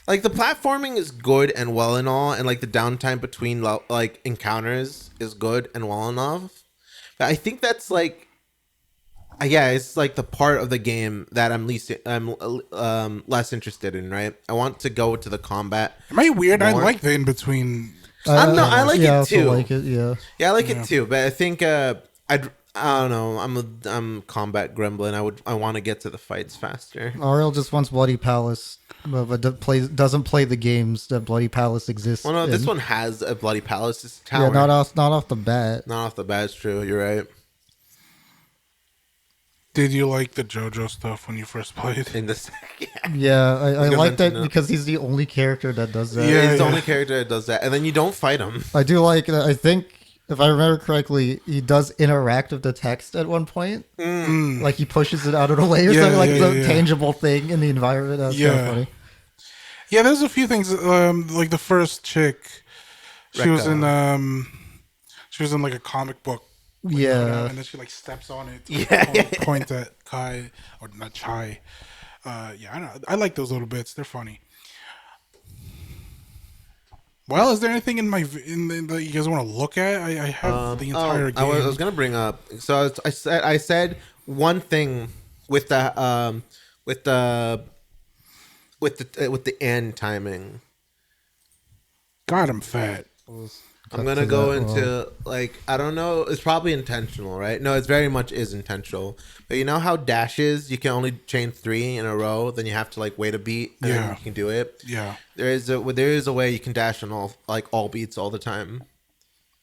like the platforming is good and well and all, and like the downtime between like encounters is good and well enough. But I think that's like, yeah, it's like the part of the game that I'm less interested in. Right? I want to go to the combat. Am I weird? I More. like the in between. I like yeah, I it also too. like it, yeah. Yeah, I like it too, but I think I don't know. I'm combat gremlin. I want to get to the fights faster. Ariel just wants Bloody Palace, but doesn't play the games that Bloody Palace exists. Well, no, this in. one has a bloody palace. It's a tower. Yeah, not off the bat. Not off the bat. It's true. You're right. Did you like the JoJo stuff when you first played? In this, yeah. Yeah, I Because like that no. because he's the only character that does that. Yeah. He's the only character that does that, and then you don't fight him. I do like that. I think if I remember correctly, he does interact with the text at one point. Like he pushes it out of the way or Yeah, something, like yeah, the yeah. tangible thing in the environment. That's kind Yeah. of funny. Yeah, there's a few things. Like the first chick, she was in like a comic book. Yeah. And then she like steps on it. Yeah. Point at Kai or not Chai. Yeah, I know. I like those little bits. They're funny. Well, is there anything in that you guys want to look at? I have the entire game. I was gonna bring up. So I said one thing with the end timing. God, I'm fat. I'm gonna go into like I don't know. It's probably intentional, right? No, it's very much is intentional. But you know how dashes you can only chain 3 in a row, then you have to like wait a beat, and then Yeah. you can do it. Yeah. There is a way you can dash on all beats all the time.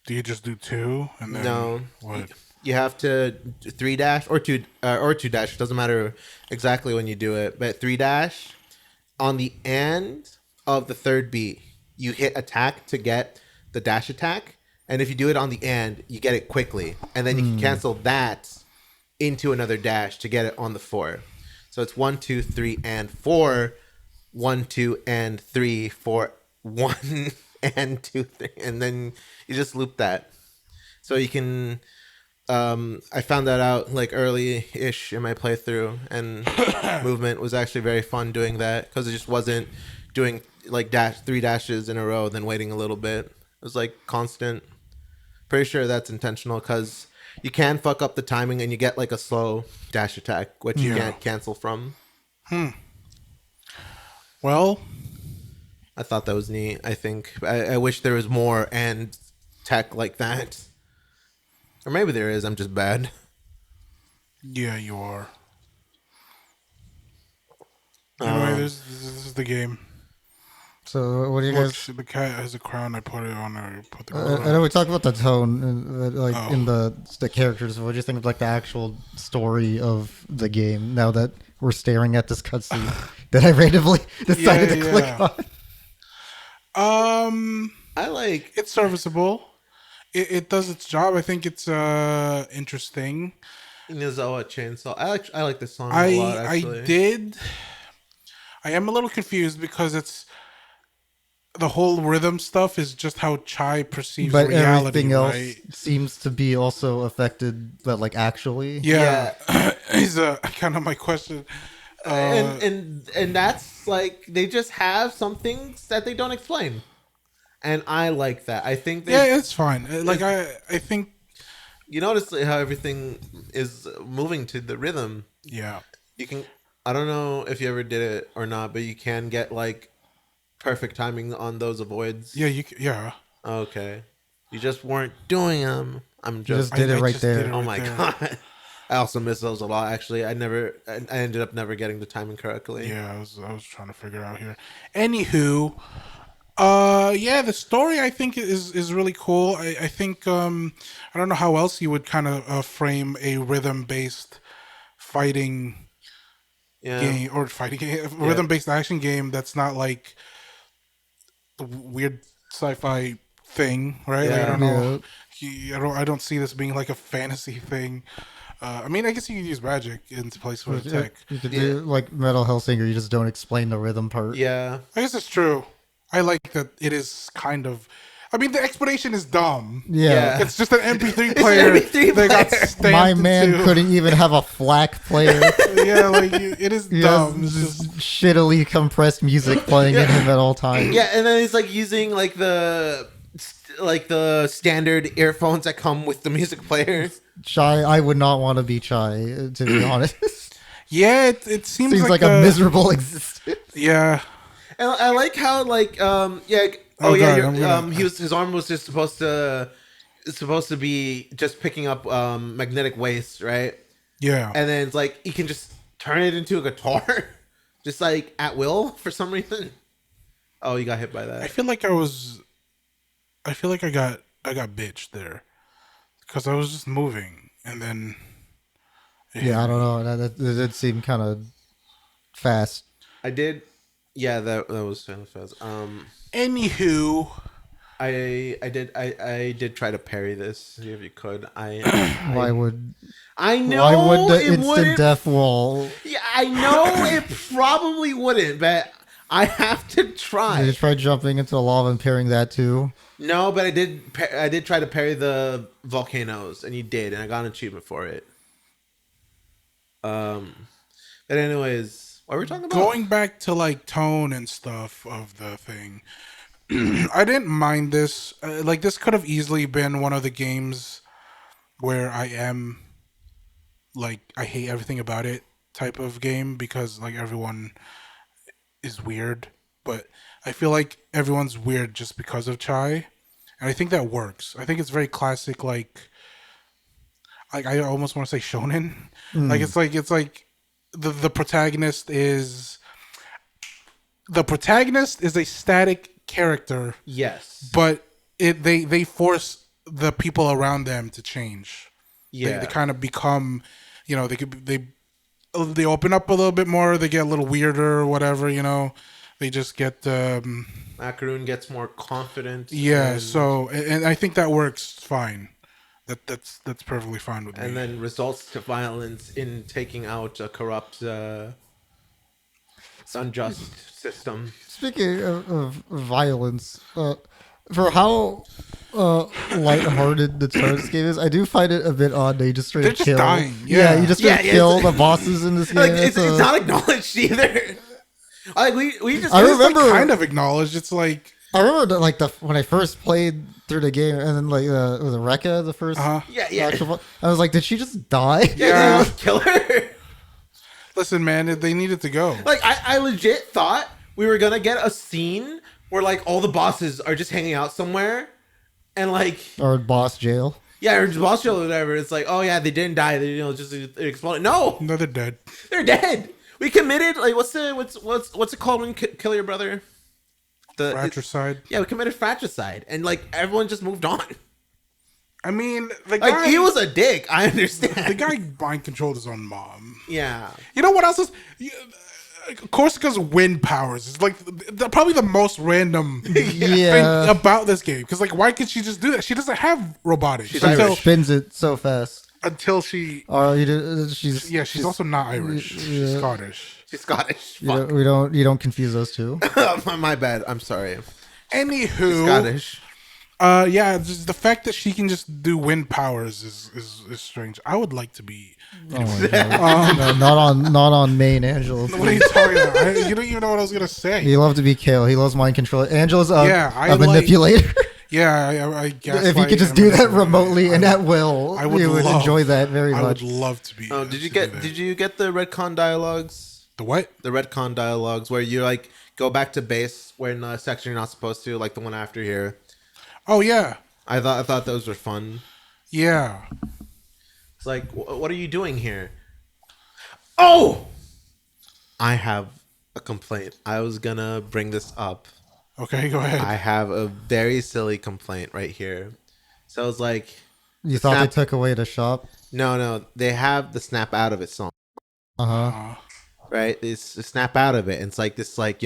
Do you just do 2 and then No. what? You have to 3 dash or 2 dash. It doesn't matter exactly when you do it, but 3 dash on the end of the third beat. You hit attack to get the dash attack, and if you do it on the end, you get it quickly, and then you can cancel that into another dash to get it on the 4. So it's 1, 2, 3, and 4. 1, 2, and 3, 4, 1, and 2, 3, and then you just loop that. So you can. I found that out like early-ish in my playthrough, and movement was actually very fun doing that because it just wasn't doing like 3 dashes in a row, then waiting a little bit. It was like constant. Pretty sure that's intentional because you can fuck up the timing and you get like a slow dash attack, which you can't cancel from. Well, I thought that was neat. I think I wish there was more and tech like that. Or maybe there is. I'm just bad. yeah, you are. Anyway, this is the game. So what do you Look, guys? the cat has a crown. I put it on her. Put the I crown. know we talked about the tone, like Oh. in the characters. What do you think of like the actual story of the game? Now that we're staring at this cutscene that I randomly decided to click on. I like. It's serviceable. It does its job. I think it's interesting. Nozoa Chainsaw. I like this song a lot. Actually, I am a little confused because it's the whole rhythm stuff is just how Chai perceives But reality. everything else Right? seems to be also affected, but like actually. Yeah, is kind of my question. and that's like they just have some things that they don't explain, and I like that. I think Yeah, it's fine. Like I think you notice how everything is moving to the rhythm. yeah. You can. I don't know if you ever did it or not, but you can get like perfect timing on those avoids. Yeah, yeah. Okay. You just weren't doing them. I'm You just. just did it I right just did there. it. Oh my there. god. I also miss those a lot. Actually, I ended up never getting the timing correctly. Yeah, I was trying to figure out here. Anywho, yeah, the story I think is really cool. I think I don't know how else you would kind of frame a rhythm based fighting Yeah. game or fighting game, rhythm based action game that's not like the weird sci-fi thing, right? Like I Yeah. don't know. I don't see this being like a fantasy thing. I mean, I guess you could use magic in place for the tech. You could do like Metal Hellsinger. You just don't explain the rhythm part. Yeah. I guess it's true. I like that it is kind of. I mean, the explanation is dumb. Yeah. It's just an MP3 an player MP3 that got player. stamped My man into- couldn't even have a FLAC player. Yeah, like it is He dumb. has It's just just- shittily compressed music playing in him at all times. Yeah, and then he's like using like the standard earphones that come with the music player. Chai, I would not want to be Chai, to be honest. yeah, it seems, Seems like a miserable existence. Yeah, And I like how like yeah Oh, yeah God, I'm gonna- his arm was just supposed to be just picking up magnetic waste, right? yeah. And then it's like he can just turn it into a guitar, just like at will for some reason. Oh, you got hit by I that. feel like I got bitched there because I was just moving and then. Yeah, I don't know. That did seem kind of fast. I did. Yeah, that was kind of fast. Anywho, I did try to parry this. See if you could. Why would I know why would the it instant wouldn't. death wall? Yeah, I know it probably wouldn't, but I have to Did you try. try jumping into the lava and parrying that too? No, but I did try to parry the volcanoes, and you did, and I got an achievement for it. But anyways, what were we talking about? going back to like tone and stuff of the thing, I didn't mind this. Like this could have easily been one of the games where I am like I hate everything about it type of game because like everyone is weird, but I feel like everyone's weird just because of Chai, and I think that works. I think it's very classic, like I almost want to say shonen. Like it's like the protagonist is a static character, Yes. but they force the people around them to change. Yeah. They kind of become, they open up a little bit more. They get a little weirder or whatever. They just get Macaroon gets more confident. yeah. and- So and I think that works fine. That's perfectly fine with me. and then results to violence in taking out a corrupt, unjust system. Speaking of violence, for how lighthearted the Turtles game is, I do find it a bit odd they just straight They're up just kill. dying, Yeah, yeah. you just straight up Yeah, kill it's- the bosses in this game. Like it's not acknowledged either. Like we just I It's, remember- like, kind of acknowledged. It's like I remember that, like when I first played through the game, and then like was it Rekka the first? Yeah. actual- I was like, did she just die? Yeah. They kill her. listen, man, they needed to go. Like I legit thought we were gonna get a scene where like all the bosses are just hanging out somewhere, and like Or boss jail. yeah, or just boss show or whatever. It's like oh yeah, they didn't die. They just it exploded. No, No, they're dead. they're dead. We committed like what's it called when you kill your brother? Fratricide. Yeah, we committed fratricide, and like everyone just moved on. I mean, the Like guy he was a dick. I understand. the guy mind controlled his own mom. Yeah. You know what else is? Corsica's wind powers is like probably the most random Yeah. thing about this game. Because like, why could she just do that? She doesn't have robotics She's until Irish. Spins it so fast. until she. Or you did, she's Also not Irish. She's Scottish. She's Scottish. You Fuck. you don't confuse those two. My bad. I'm sorry. Anywho, Scottish. yeah, just the fact that she can just do wind powers is strange. I would like to be. Oh my god. No, not on main Angela. What are you talking about? You don't even know what I was gonna say. He loves to be Kale. He loves mind control. Angela's Yeah, I a manipulator. Yeah, I guess If you could just do that remotely and at will, I would you would love- enjoy that very I much. would love to be. Oh, did you to do get that. did you get the retcon dialogues? the what? The retcon dialogues where you like go back to base where in a section you're not supposed to, like the one after here. Oh yeah, I thought those were fun. yeah. It's like, what are you doing here? Oh, I have a complaint. I was gonna bring this up. Okay, go ahead. I have a very silly complaint right here. So it's like, You thought Snap- they took away the shop? no, they have the snap out of it song, Uh-huh. right? It's the snap out of it. And it's like this, like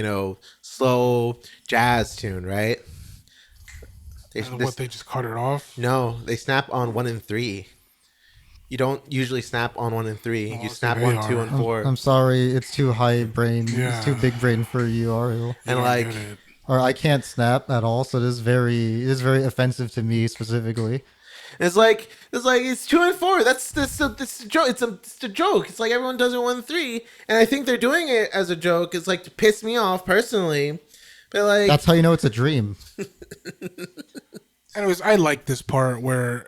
slow jazz tune, right? They just cut it off? No, they snap on 1 and 3. You don't usually snap on 1 and 3. You so snap they on 2 are. and 4. I'm sorry, it's too high brain. Yeah. It's too big brain for you, Ariel. And Yeah, I like, get it. Or I can't snap at all, so it is very offensive to me specifically. it's like it's 2 and 4. That's a joke. It's a joke. It's like everyone does it 1 and 3, and I think they're doing it as a joke. It's like to piss me off personally, but like That's how you know it's a dream. Anyways, I like this part where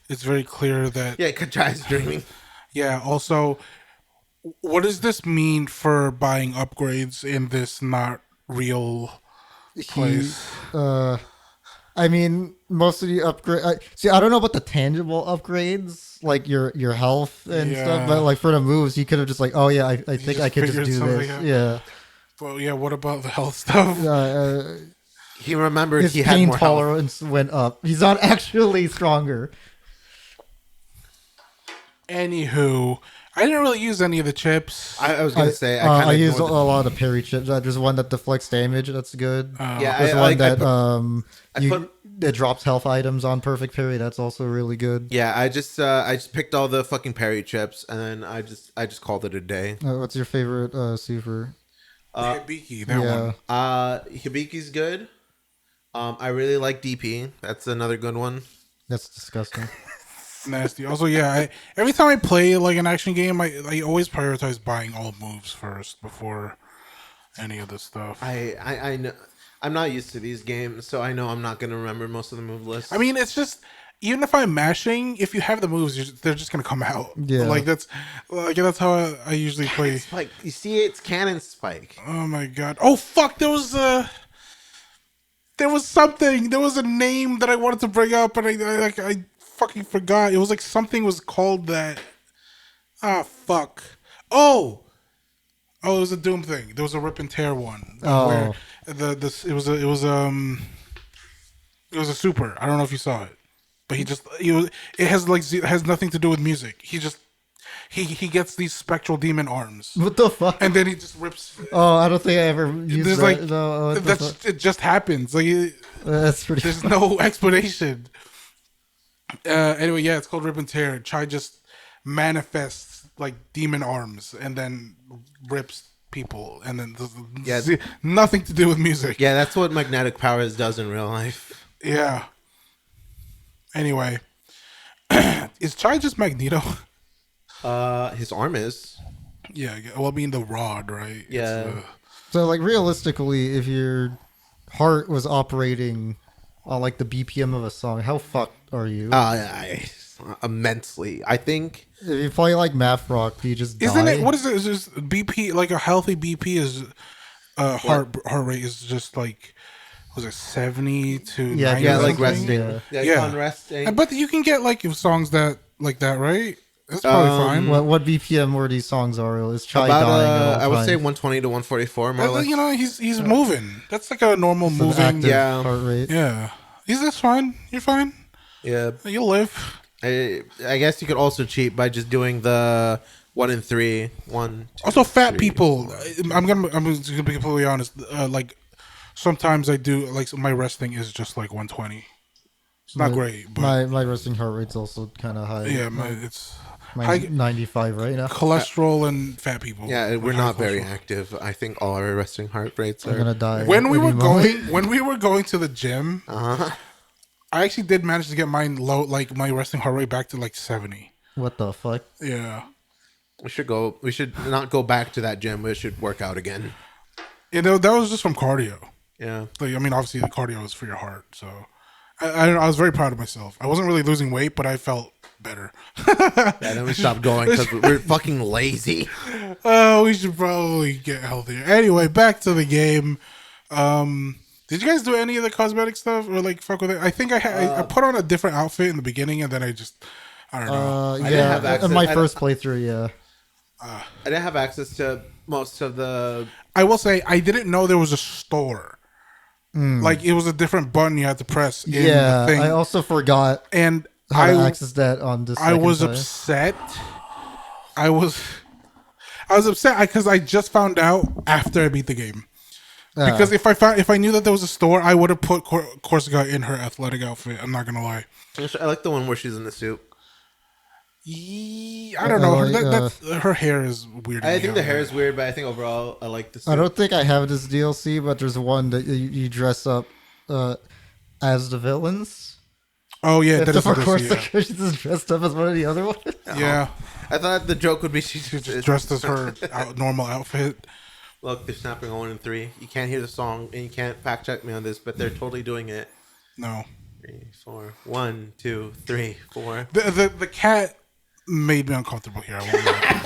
it's very clear that yeah, Kachai's dreaming. yeah. Also, what does this mean for buying upgrades in this not real place? I mean, most of the upgrade. See, I don't know about the tangible upgrades, like your health and Yeah. stuff, but like for the moves, you could have just like, oh yeah, I think just I could just figured do something this. out. Yeah. Well, yeah. What about the health stuff? He remembered His he had pain more health. tolerance went up. He's not actually stronger. Anywho, I didn't really use any of the chips. I was gonna say I kind I of use a lot of parry chips. There's one that deflects damage. That's good. yeah. There's I one that put- that drops health items on perfect parry. That's also really good. yeah. I just picked all the fucking parry chips, and then I just called it a day. What's your favorite super? Hibiki, that Yeah. one. Hibiki's good. I really like DP. That's another good one. That's disgusting. Nasty. Also, yeah, every time I play like an action game, I always prioritize buying all moves first before any of this stuff. I know I'm not used to these games, so I know I'm not gonna remember most of the move lists. I mean, it's just even if I'm mashing, if you have the moves, they're just gonna come out. Yeah. that's how I usually play. Spike, you see, it's Cannon Spike. Oh my god! Oh fuck! There was something. There was a name that I wanted to bring up, and I fucking forgot. It was like something was called that. Ah fuck! Oh, it was a Doom thing. There was a Rip and Tear one. Oh. Where it was a super. I don't know if you saw it, but it has nothing to do with music. He gets these spectral demon arms, What the fuck? and then he just rips. Oh, I don't think I ever used There's that. like No, what the fuck? it just happens. Like That's pretty. there's no explanation. Anyway, yeah, it's called Rip and Tear. Chai just manifests like demon arms and then rips people, and then Yeah. nothing to do with music. Yeah, that's what magnetic powers does in real life. Yeah. Anyway, is Chai just Magneto? His arm is. Yeah. Well, I mean the rod, right? Yeah. So like realistically, if your heart was operating on like the BPM of a song, how fucked are you? Immensely. I think. If you play like math rock, you just Isn't die. it? What is it? Is just BP like a healthy BP is heart rate is just like was it 70 to Yeah, 90 Yeah, or like something? resting. Yeah. Yeah, Yeah. on resting. But you can get like songs that like that, right? That's probably fine. What BPM were these songs are? Is Chai About dying at all I would say times? 120 to 144 more or less. You know, he's moving. That's like a normal An moving. active Yeah. heart rate. Yeah, that's fine. You're fine. Yeah. You'll live. I guess you could also cheat by just doing the 1 and 3. 1, 2, Also, fat 3, people. 4. I'm just gonna be completely honest. Like sometimes I do like my resting is just like 120. It's not great, but My resting heart rate's also kind of high. yeah, it's Mine's high 95 right now. cholesterol and fat people. Yeah, we're Like not high very cholesterol. active. I think all our resting heart rates I'm are. gonna die. When we any were moment. when we were going to the gym, Uh-huh. I actually did manage to get mine low, like my resting heart rate back to like 70. What the fuck? Yeah. We should go. We should not go back to that gym. We should work out again. You know, that was just from cardio. Yeah. Like, I mean, obviously the cardio is for your heart. So I was very proud of myself. I wasn't really losing weight, but I felt better. Yeah, then we stopped going because we're fucking lazy. Oh, we should probably get healthier. Anyway, back to the game. Did you guys do any of the cosmetic stuff or like fuck with it? I think I put on a different outfit in the beginning and then I don't know. didn't Yeah, have access- in my I- first playthrough, yeah. I didn't have access to most of the. I will say I didn't know there was a store. Like it was a different button you had to press in Yeah, the thing. I also forgot And how to I access that on this. I second was time. upset. I was upset because I just found out after I beat the game. Because if I knew that there was a store, I would have put Corsica in her athletic outfit. I'm not gonna lie. I like the one where she's in the suit. I don't know. like, Her hair is weird. I think the hair is weird, but I think overall I like the suit. I don't think I have this DLC, but there's one that you dress up as the villains. Oh yeah, that is Of what course, this, yeah. she's just dressed up as one of the other ones. Yeah, I thought the joke would be she's she's just dressed as her normal outfit. Look, they're snapping on 1 and 3. You can't hear the song, and you can't fact check me on this, but they're totally doing it. No, 3, 4. 1, 2, 3, 4. the cat made me uncomfortable here. I won't lie.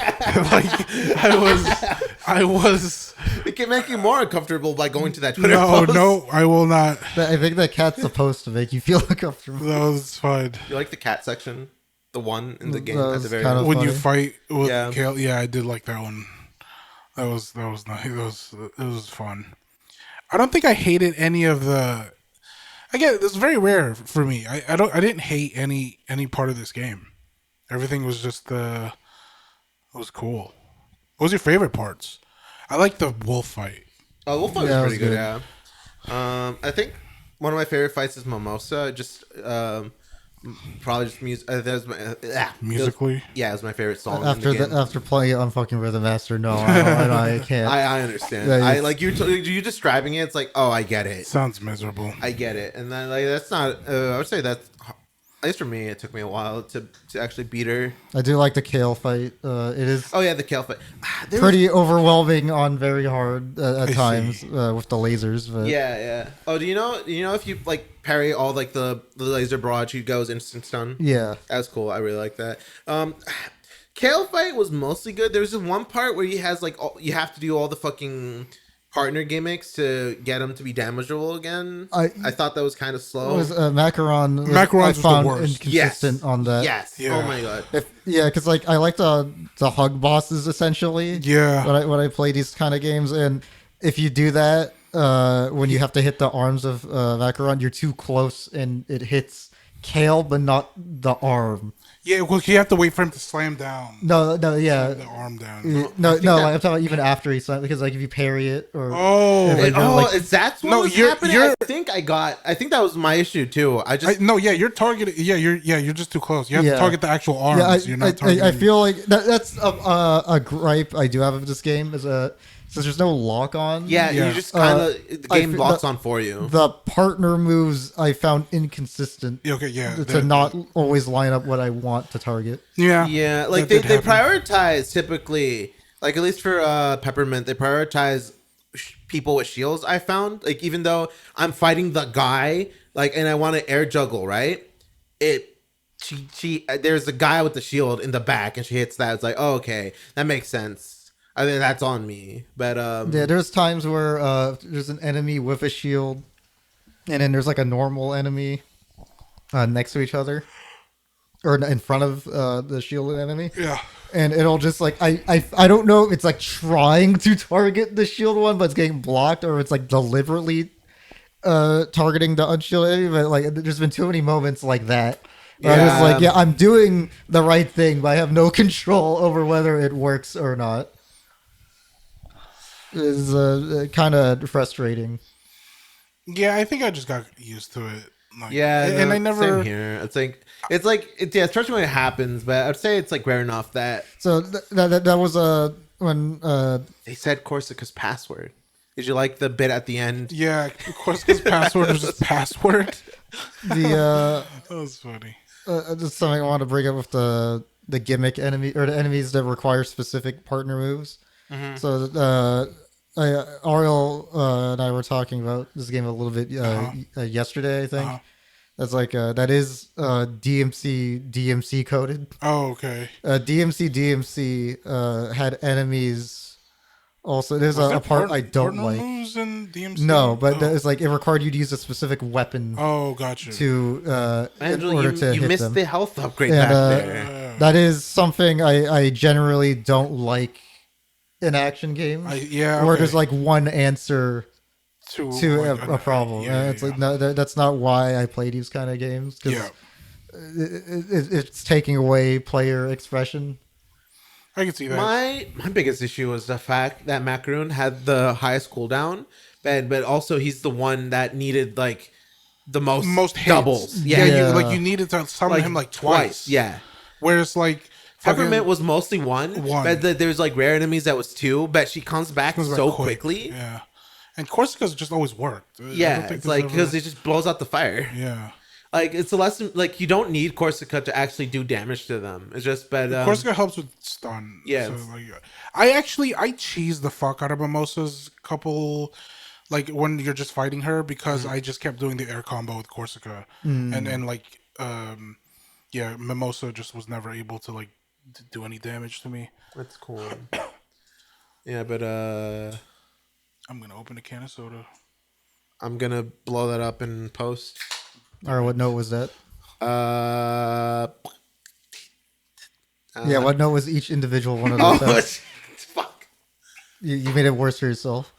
Like I was. It can make you more uncomfortable by going to that Twitter No, post. no, I will not. I think that cat's supposed to make you feel uncomfortable. That was fine. You like the cat section? The one in the game That at was the very kind end. of When you funny. fight with Yeah. Kale, yeah, I did like that one. That was nice. It was fun. I don't think I hated any of the. Again, it's very rare for me. I didn't hate any part of this game. Everything was just it was cool. What was your favorite parts? I like the wolf fight. Oh, Wolf Fight Yeah, it was was pretty good, yeah. I think one of my favorite fights is Mimosa. Just probably just music. There's my, Musically? yeah, it was my favorite song. After in the game. after playing it on fucking Rhythm Master, no, I can't. I understand. Yeah, I it's- like you describing it. It's like, oh, I get it. Sounds miserable. I get it. And then like that's not. I would say that's. At least for me, it took me a while to actually beat her. I do like the Kale fight. It is Oh yeah, the Kale fight. There was- pretty overwhelming on very hard at I times see. with the lasers. But Yeah, yeah. Oh, do you know if you like parry all like the laser barrage, she goes instant stun. yeah, That's cool. I really like that. Kale fight was mostly good. There was this one part where he has like you have to do all the fucking partner gimmicks to get him to be damageable again. I thought that was kind of it slow. was Macaron. Macaron's I was the found worst. inconsistent on that. Yes. Yeah. Oh my god. Yeah, because like I like the hug bosses essentially. Yeah. When I play these kind of games, and if you do that when you have to hit the arms of Macaron, you're too close and it hits Kale, but not the arm. Yeah, well, you have to wait for him to slam down. No, yeah. The arm down. No, think no, that- like, I'm talking about even after he signed, because like if you parry it or Oh. if, like, like, is that what No, was you're- happening? you're- I think that was my issue too. You're targeting. You're just too close. You have Yeah. to target the actual arms. yeah, you're not targeting. I feel like that's a gripe I do have of this game is since there's no lock on. Yeah, Yeah. you just kind of the I game fe- locks the- on for you. The partner moves I found inconsistent Okay, yeah. to not always line up what I want to target. Yeah. Yeah, like That they did happen. prioritize typically, like at least for Peppermint, they prioritize people with shields. I found like even though I'm fighting the guy, like and I want to air juggle, right? She there's a guy with the shield in the back, and she hits that. It's like, oh, okay, that makes sense. I think that's on me, but Yeah, there's times where there's an enemy with a shield, and then there's like a normal enemy next to each other, or in front of the shielded enemy. Yeah. And it'll just like I don't know if it's like trying to target the shield one, but it's getting blocked, or it's like deliberately targeting the unshielded enemy. But like, there's been too many moments like that. Where I was like, yeah, I'm doing the right thing, but I have no control over whether it works or not. Is kind of frustrating. Yeah, I think I just got used to it. Like, yeah, and no, I never. same here. It's like yeah, especially when it happens. But I'd say it's like rare enough that So that was when they said Corsica's password. Did you like the bit at the end? Yeah, of course, because password was just password. the That was funny. just something I want to bring up with the gimmick enemy or the enemies that require specific partner moves. Mm-hmm. So Ariel and I were talking about this game a little bit yesterday. I think that's like that is DMC coded. Oh, okay. DMC had enemies. Also, there's a part I don't partner like. moves in DMC? No, but Oh. it's like it required you to use a specific weapon Oh, gotcha. to in Angela, order to you hit missed them. the health upgrade And, back there. That is something I generally don't like in action games. Yeah, where okay. there's like one answer to to like, a problem. Yeah, It's like no, that's not why I play these kind of games. 'Cause yeah. it's taking away player expression. I can see that. My biggest issue was the fact that Macaroon had the highest cooldown, but also he's the one that needed like the most hits. doubles. Yeah, Yeah. you needed to summon him like twice. Yeah. Whereas like Peppermint was mostly one. But there's like rare enemies that was two, but she comes back so quickly. Yeah, and Corsica's just always worked. I don't Yeah, think it's there's like ever- because it just blows out the fire. yeah. Like it's a lesson. Like you don't need Corsica to actually do damage to them. It's just but Corsica helps with stun. Yeah, so, like, I cheesed the fuck out of Mimosa's couple, like when you're just fighting her because I just kept doing the air combo with Corsica, and like yeah, Mimosa just was never able to like do any damage to me. that's cool. Yeah, but I'm gonna open a can of soda. I'm gonna blow that up in post. Or what note was that? Yeah, what note was each individual one of those? Oh, fuck! You made it worse for yourself.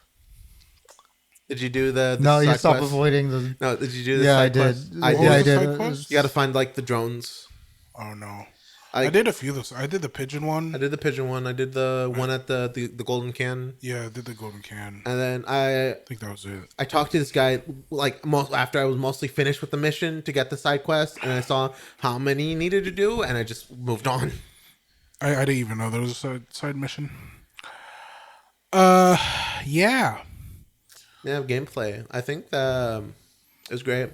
Did you do the No, you side stopped quest? avoiding the. No, did you do the Yeah, I side did. quest? I Yeah, did. I was the did. side quest? You got to find like the drones. Oh no, I I did a few of those. I did the pigeon one. I did the pigeon one. I did the one at the golden can, Yeah, I did the golden can. and then I think that was it. I talked to this guy like after I was mostly finished with the mission to get the side quest, and I saw how many you needed to do, and I just moved on. I didn't even know there was a side mission. Yeah. Yeah, gameplay. I think it was great.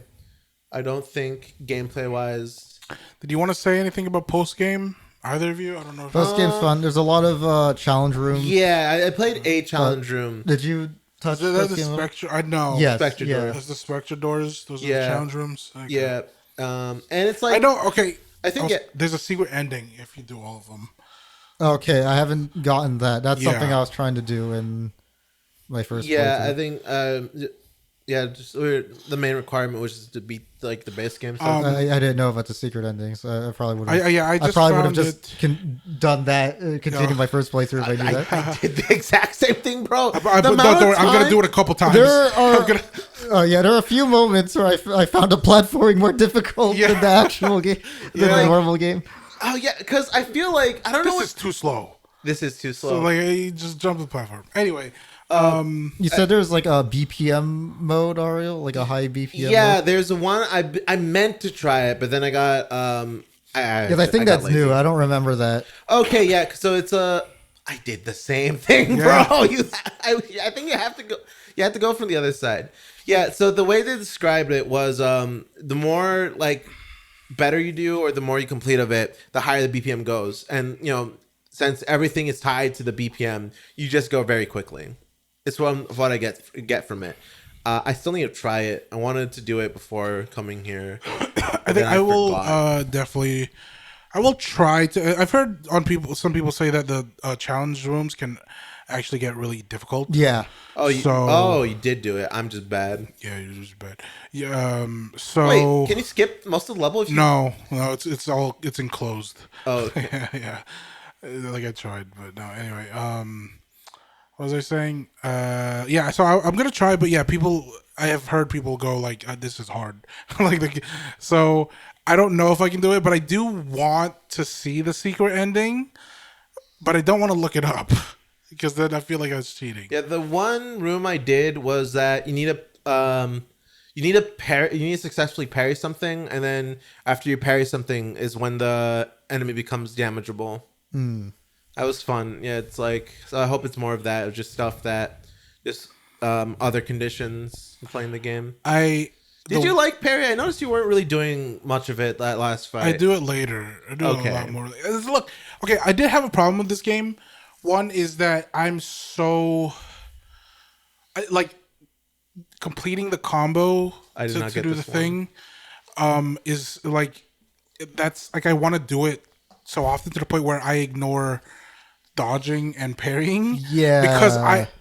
I don't think gameplay wise. Did you want to say anything about post game? Either of you? I don't know. If This game's fun. There's a lot of challenge rooms. Yeah, I played a challenge room. Did you touch Is that this the game? Spectre? I know. Yes. Spectre yeah. door. That's the Spectre doors. Those are Yeah. the challenge rooms. Okay. Yeah, and it's like I know. Okay. I think there's a secret ending if you do all of them. Okay, I haven't gotten that. That's Yeah. something I was trying to do in my first. Yeah, I playthrough. think yeah, just the main requirement was just to beat like the base game. So I didn't know about the secret endings. I probably would have. I just probably would have found just it- done that. Continued my first playthrough if I knew that. I did the exact same thing, bro. But The don't amount of worry, I'm gonna time- do it a couple times. There are, I'm gonna, yeah, there are a few moments where I found a platforming more difficult Yeah. than the actual game, than Yeah. the normal game. Oh yeah, because I feel like I don't know This what is too slow. this is too So slow. like, you just jump the platform. Anyway, You said there's like a BPM mode, Ariel, like a high BPM. Yeah, mode? there's one I meant to try it, but then I got I think got that's lazy. new. I don't remember that. Okay, yeah. So it's a. I did the same thing, Yeah. bro. I think you have to go. You have to go from the other side. Yeah. So the way they described it was, the more like better you do, or the more you complete of it, the higher the BPM goes. And since everything is tied to the BPM, you just go very quickly. It's what I get from it. I still need to try it. I wanted to do it before coming here. I think I will definitely. I will try to. I've heard some people say that the challenge rooms can actually get really difficult. Yeah. You did do it. I'm just bad. Yeah, it was bad. Yeah. So Wait, can you skip most of the level? If you... No, it's enclosed. Oh, okay. Yeah. Like I tried, but no. Anyway, what was I saying? Yeah. So I'm gonna try, but yeah, I have heard people go like, "This is hard." So I don't know if I can do it, but I do want to see the secret ending, but I don't want to look it up because then I feel like I was cheating. Yeah, the one room I did was that you need to successfully parry something, and then after you parry something is when the enemy becomes damageable. That was fun. Yeah, it's like, so I hope it's more of that, of just stuff that just other conditions playing the game. Did you like parry? I noticed you weren't really doing much of it that last fight. I do it later. I do it a lot more. Look, okay, I did have a problem with this game. One is that like completing the combo to do the thing is like, that's like, I want to do it so often to the point where I ignore dodging and parrying. Yeah. Because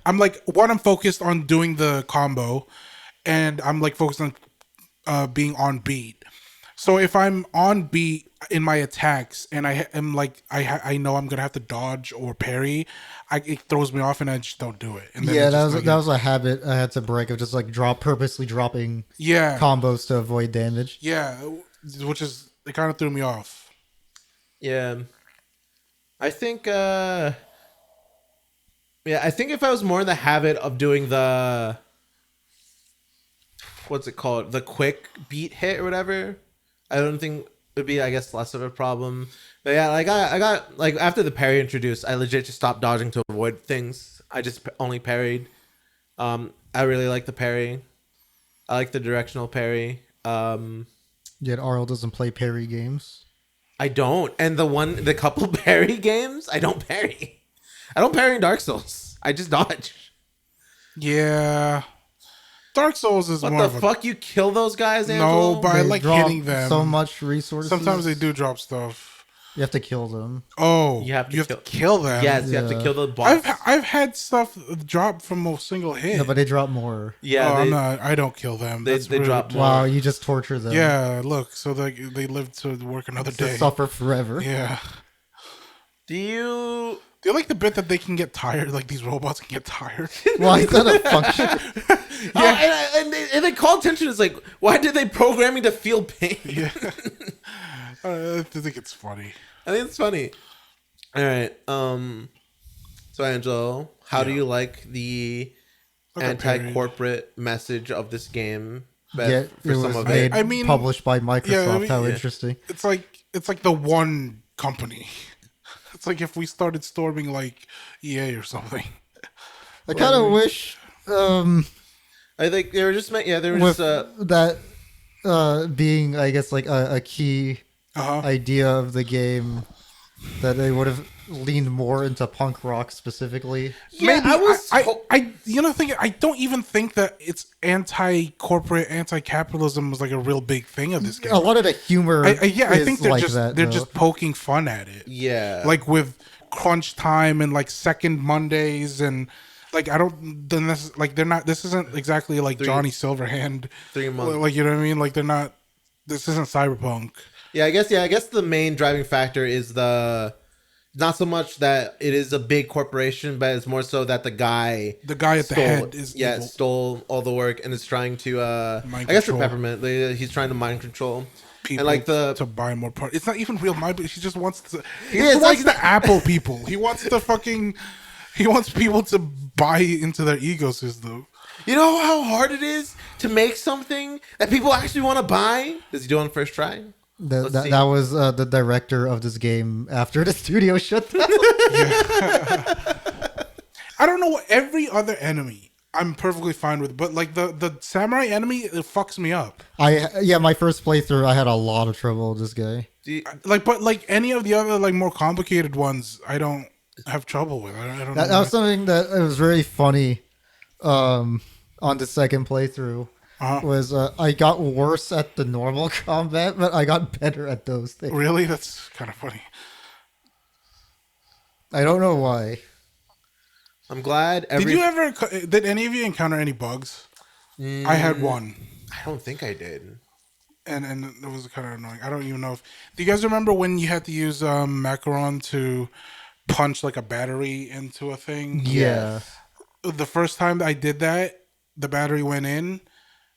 I'm like, one, I'm focused on doing the combo, and I'm like focused on being on beat. So if I'm on beat in my attacks and I am like, I know I'm gonna have to dodge or parry, it throws me off and I just don't do it. And then Yeah, that was a habit I had to break of just like purposely dropping combos to avoid damage. Yeah, which is, it kind of threw me off. Yeah, I think I think if I was more in the habit of doing the, what's it called, the quick beat hit or whatever, I don't think it would be, I guess, less of a problem. But yeah, like I got like, after the parry introduced, I legit just stopped dodging to avoid things. I just only parried. I really like the parry. I like the directional parry. Yet Arl doesn't play parry games. I don't. And the couple parry games, I don't parry. I don't parry in Dark Souls. I just dodge. Yeah. Dark Souls is what more the fuck? You kill those guys, Angelo? No, but I like hitting them. So much resources. Sometimes they do drop stuff. You have to kill them. Oh, you have to kill them. Yes, you have to kill the boss. I've had stuff drop from a single hit. No, but they drop more. Yeah, I don't kill them. They drop more. Wow, you just torture them. Yeah, look, so they live to work another day. To suffer forever. Yeah. Do you like the bit that they can get tired? Like, these robots can get tired. Why is that a function? Yeah, and they call attention. It's like, why did they program me to feel pain? Yeah. I think it's funny. I think it's funny. All right. So Angelo, how do you like the anti-corporate message of this game? Yeah, it was made, I mean, published by Microsoft. How interesting! It's like the one company. It's like if we started storming like EA or something. I kind of wish. I think they were just they were just that being, I guess, like a key idea of the game, that they would have leaned more into punk rock specifically. Yeah, I don't even think that it's anti-corporate, anti-capitalism was like a real big thing of this game. A lot of the humor, I think they're like just that, they're just poking fun at it. Yeah, like with crunch time and like second Mondays and like they're not. This isn't exactly like Johnny Silverhand. 3 months, like, you know what I mean? Like they're not. This isn't Cyberpunk. Yeah, I guess the main driving factor is not so much that it is a big corporation, but it's more so that the guy at the head is evil. Stole all the work and is trying to I guess for Peppermint, he's trying to mind control. people like to buy more parts. It's not even real mind, but he just wants to. He Yeah, just it's wants like to Apple people. He wants to fucking. He wants people to buy into their ecosystem. you know how hard it is to make something that people actually want to buy. Does he do it on first try? Let's see. That was the director of this game after the studio shut down. I don't know what every other enemy I'm perfectly fine with, but like the samurai enemy, it fucks me up. My first playthrough, I had a lot of trouble with this guy. But like any of the other like more complicated ones, I don't have trouble with. I don't know. That was something that it was very funny. On the second playthrough, was I got worse at the normal combat, but I got better at those things. Really, that's kind of funny. I don't know why. I'm glad. Did any of you encounter any bugs? I had one. I don't think I did. And it was kind of annoying. I don't even know if. Do you guys remember when you had to use macaron to punch like a battery into a thing? Yeah. The first time I did that, the battery went in,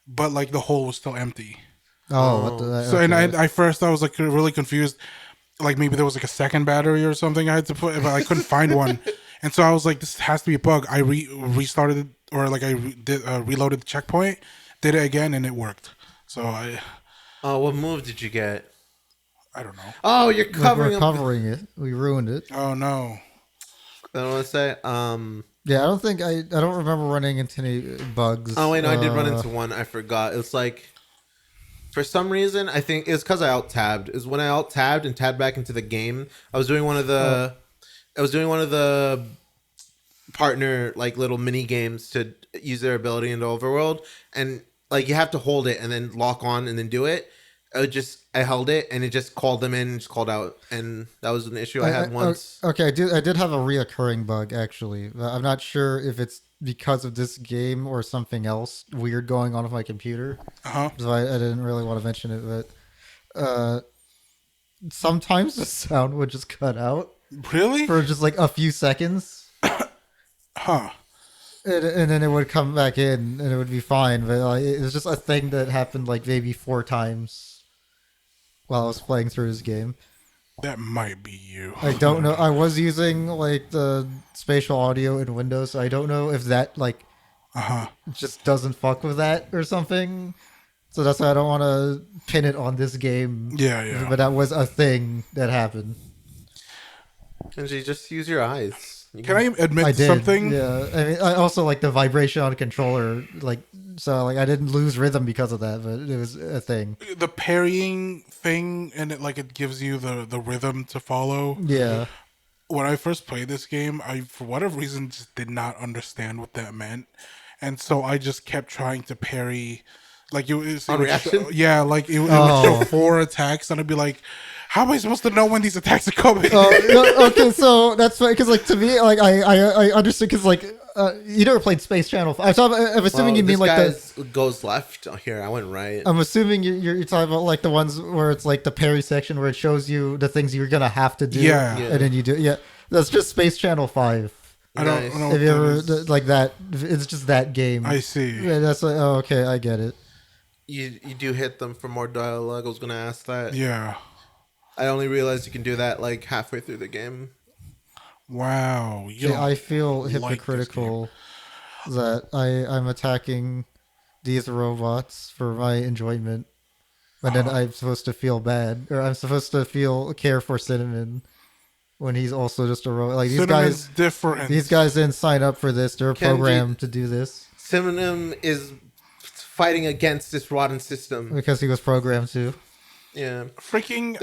but like the hole was still empty. Oh, what the, So and I was like really confused. Like maybe there was like a second battery or something I had to put, but I couldn't find one. And so I was like, this has to be a bug. I restarted it, or like reloaded the checkpoint, did it again, and it worked. So what move did you get? I don't know. Oh, you're covering it. We ruined it. Oh no. I don't want to say. Yeah, I don't remember running into any bugs. Oh wait, no, I did run into one. I forgot. It's like, for some reason, I think it's because I alt tabbed. Is when I alt tabbed and tabbed back into the game. I was doing one of the partner like little mini games to use their ability in the overworld, and like you have to hold it and then lock on and then do it. I held it and it just called them in and just called out, and that was an issue I had once. Okay, I did have a reoccurring bug actually. I'm not sure if it's because of this game or something else weird going on with my computer. So I didn't really want to mention it, but sometimes the sound would just cut out. Really? For just like a few seconds. Huh. And then it would come back in and it would be fine, but it was just a thing that happened like maybe 4 times while I was playing through this game. That might be you. I don't know. I was using like the spatial audio in Windows, so I don't know if that like just doesn't fuck with that or something. So that's why I don't want to pin it on this game. Yeah. But that was a thing that happened. And you just use your eyes. Can I admit something? Yeah, I mean, I also like the vibration on the controller, like so, like I didn't lose rhythm because of that, but it was a thing. The parrying thing, and it gives you the rhythm to follow. Yeah. When I first played this game, I for whatever reason just did not understand what that meant, and so I just kept trying to parry. Like it would show 4 attacks, and I'd be like, how am I supposed to know when these attacks are coming? Okay, so that's why, because like to me, like I understood, because like you never played Space Channel. I'm assuming you mean like the goes left. Oh, here I went right. I'm assuming you're talking about like the ones where it's like the parry section where it shows you the things you're gonna have to do. Yeah. And then you do. Yeah, that's just Space Channel 5. I don't know. If you ever like that, it's just that game. I see. Yeah, that's like, oh, okay, I get it. You do hit them for more dialogue. I was gonna ask that. Yeah. I only realized you can do that like halfway through the game. Wow. I feel hypocritical that I'm attacking these robots for my enjoyment, and then I'm supposed to feel bad, or I'm supposed to care for Cinnamon when he's also just a robot. Like Cinnamon's different. These guys didn't sign up for this. They're programmed to do this. Cinnamon is fighting against this rotten system because he was programmed to. Yeah. Freaking.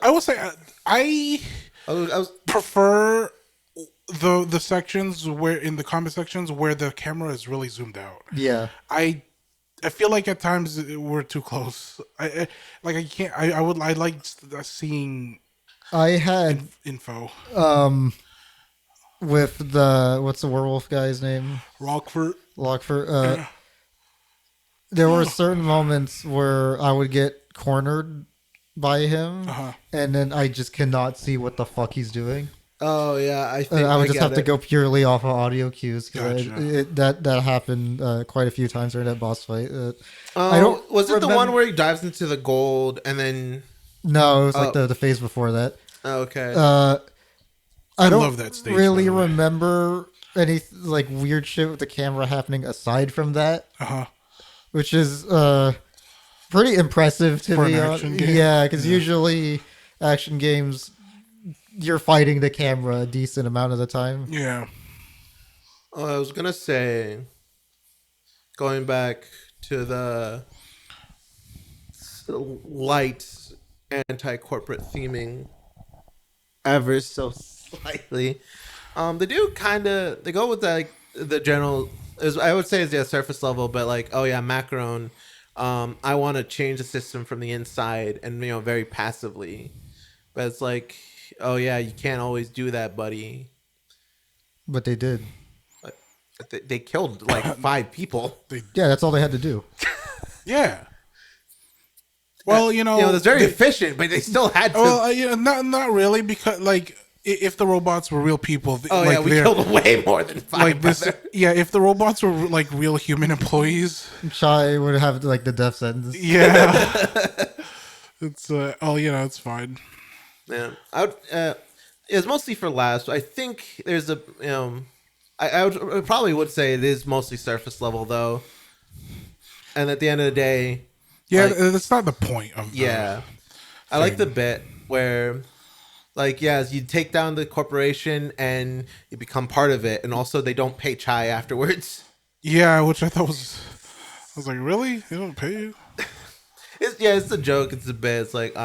I will say I prefer the sections where in the combat sections where the camera is really zoomed out. Yeah. I feel like at times we're too close. I can't. I like seeing. I had info. With the what's the werewolf guy's name? Rockford. There were certain moments where I would get cornered by him, and then I just cannot see what the fuck he's doing. Oh yeah, I think I would I just get have to it. go purely off of audio cues because Gotcha. that happened quite a few times during that boss fight. I don't Oh, was it the one remember. where he dives into the gold and then? No, it was like Oh, the phase before that. okay. Uh, I I don't love that stage, by really the way. remember any like weird shit with the camera happening aside from that, Uh huh. which is pretty impressive to For an be action honest. game. Yeah, because Yeah. usually action games you're fighting the camera a decent amount of the time. Yeah. Oh, I was gonna say, going back to the light anti-corporate theming ever so slightly. They do kind of they go with like the general. Is I would say is yeah surface level, but like oh yeah Macaron. I want to change the system from the inside and very passively, but it's like oh yeah you can't always do that, buddy. But they did. Like, they killed like 5 people. They. Yeah, that's all they had to do. Yeah. Well, That's very efficient, but they still had to. Well, not really, because like if the robots were real people, Oh like yeah, we they're killed way more than 5. like this. brother. Yeah, if the robots were like real human employees, Chai would have like the death sentence. yeah, it's it's fine. Yeah, I would. It's mostly for last. I think there's a I probably would say it is mostly surface level though, and at the end of the day, Yeah, like, that's not the point of. yeah, I like the bit where. Like, yes, you take down the corporation and you become part of it, and also they don't pay Chai afterwards. Yeah, which I thought was. I was like, really? They don't pay you? It's a joke. It's a bit. It's like,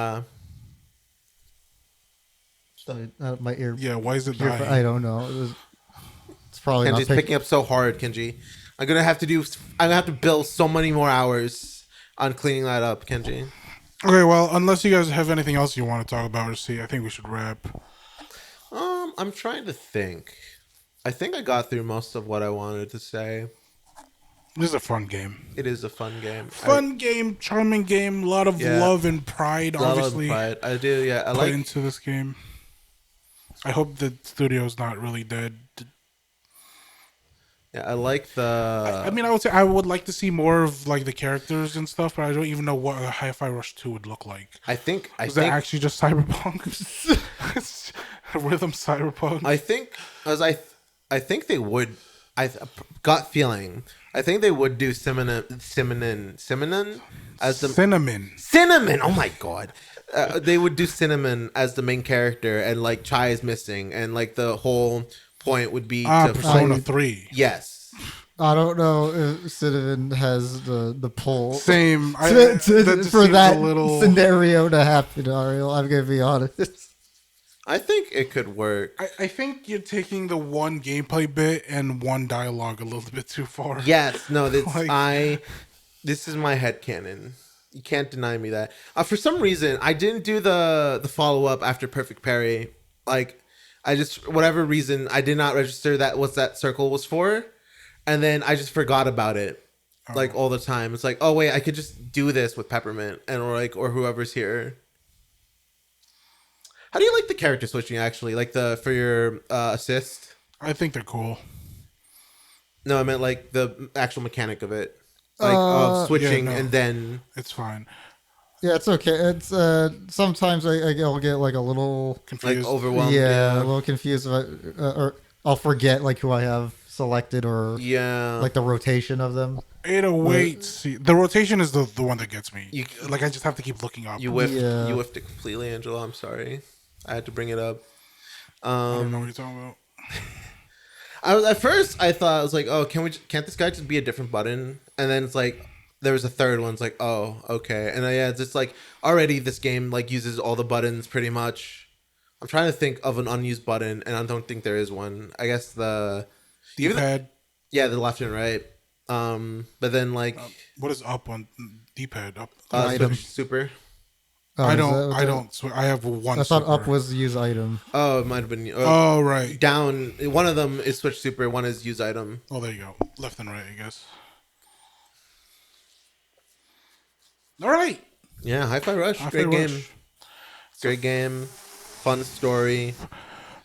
Sorry, my ear. Yeah, why is it I dying? don't know. It's probably not Kenji's picking up so hard, Kenji. I'm gonna have to bill so many more hours on cleaning that up, Kenji. Okay, well, unless you guys have anything else you want to talk about or see, I think we should wrap. I'm trying to think. I think I got through most of what I wanted to say. This is a fun game. It is a fun game. Fun game, charming game, a lot of Yeah. love and pride, Love and obviously, pride. I do. Yeah, I put like. into this game. I hope the studio's not really dead. Yeah, I like the. I mean, I would say I would like to see more of like the characters and stuff, but I don't even know what a Hi-Fi Rush 2 would look like. I think. Is that actually just cyberpunk? It's rhythm cyberpunk. I think they would. I got feeling. I think they would do Cinnamon as the Cinnamon. Oh my god. They would do Cinnamon as the main character, and like Chai is missing, and like the whole point would be to Persona find. 3. Yes. I don't know if Cinnamon has the pull Same. to, just for seems that a little... scenario to happen, Ariel. I'm gonna be honest. I think it could work. I think you're taking the one gameplay bit and one dialogue a little bit too far. Yes. No. That's Like- This is my headcanon. You can't deny me that. For some reason, I didn't do the follow up after Perfect Parry. Like, I just whatever reason I did not register that what that circle was for, and then I just forgot about it, like all the time. It's like, oh wait, I could just do this with Peppermint or whoever's here. How do you like the character switching actually? Like for your assist? I think they're cool. No, I meant like the actual mechanic of it, like of switching yeah, no. and then. It's fine. Yeah, it's okay. It's sometimes I'll get like a little Confused. Like overwhelmed. yeah, a little confused about, or I'll forget like who I have selected or Yeah. like the rotation of them. 808. See, the rotation is the one that gets me. You- Like I just have to keep looking up. You whiffed. Yeah. You whiffed it completely, Angela. I'm sorry. I had to bring it up. I don't know what you're talking about. At first I thought I was like, oh, can't this guy just be a different button? And then it's like there was a third one. It's like, oh, okay. And yeah, it's just like already this game like uses all the buttons pretty much. I'm trying to think of an unused button, and I don't think there is one. I guess the D-pad. yeah, the left and right. But then like What is up on D-pad? Up. switch super. Oh, I is don't. that what I that- don't. I have one. I thought super. up was use item. Oh, it might have been. Oh right. Down. One of them is switch super. One is use item. Oh, there you go. Left and right, I guess. All right. Yeah, Hi-Fi Rush. Hi-Fi Great game. Rush. Great game. Fun story.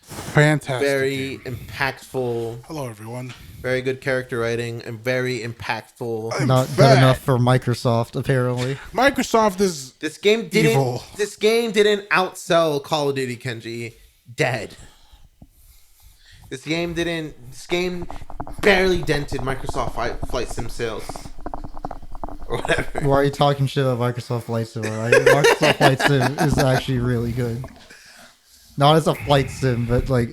Fantastic. very impactful, Hello, everyone. very good character writing, and very impactful. Not good back. enough for Microsoft, apparently. Microsoft is This game didn't. Evil. This game didn't outsell Call of Duty, Kenji. Dead. This game didn't. This game barely dented Microsoft Flight Sim sales, or whatever. Why are you talking shit about Microsoft Flight Sim? Microsoft Flight Sim is actually really good. Not as a flight sim, but like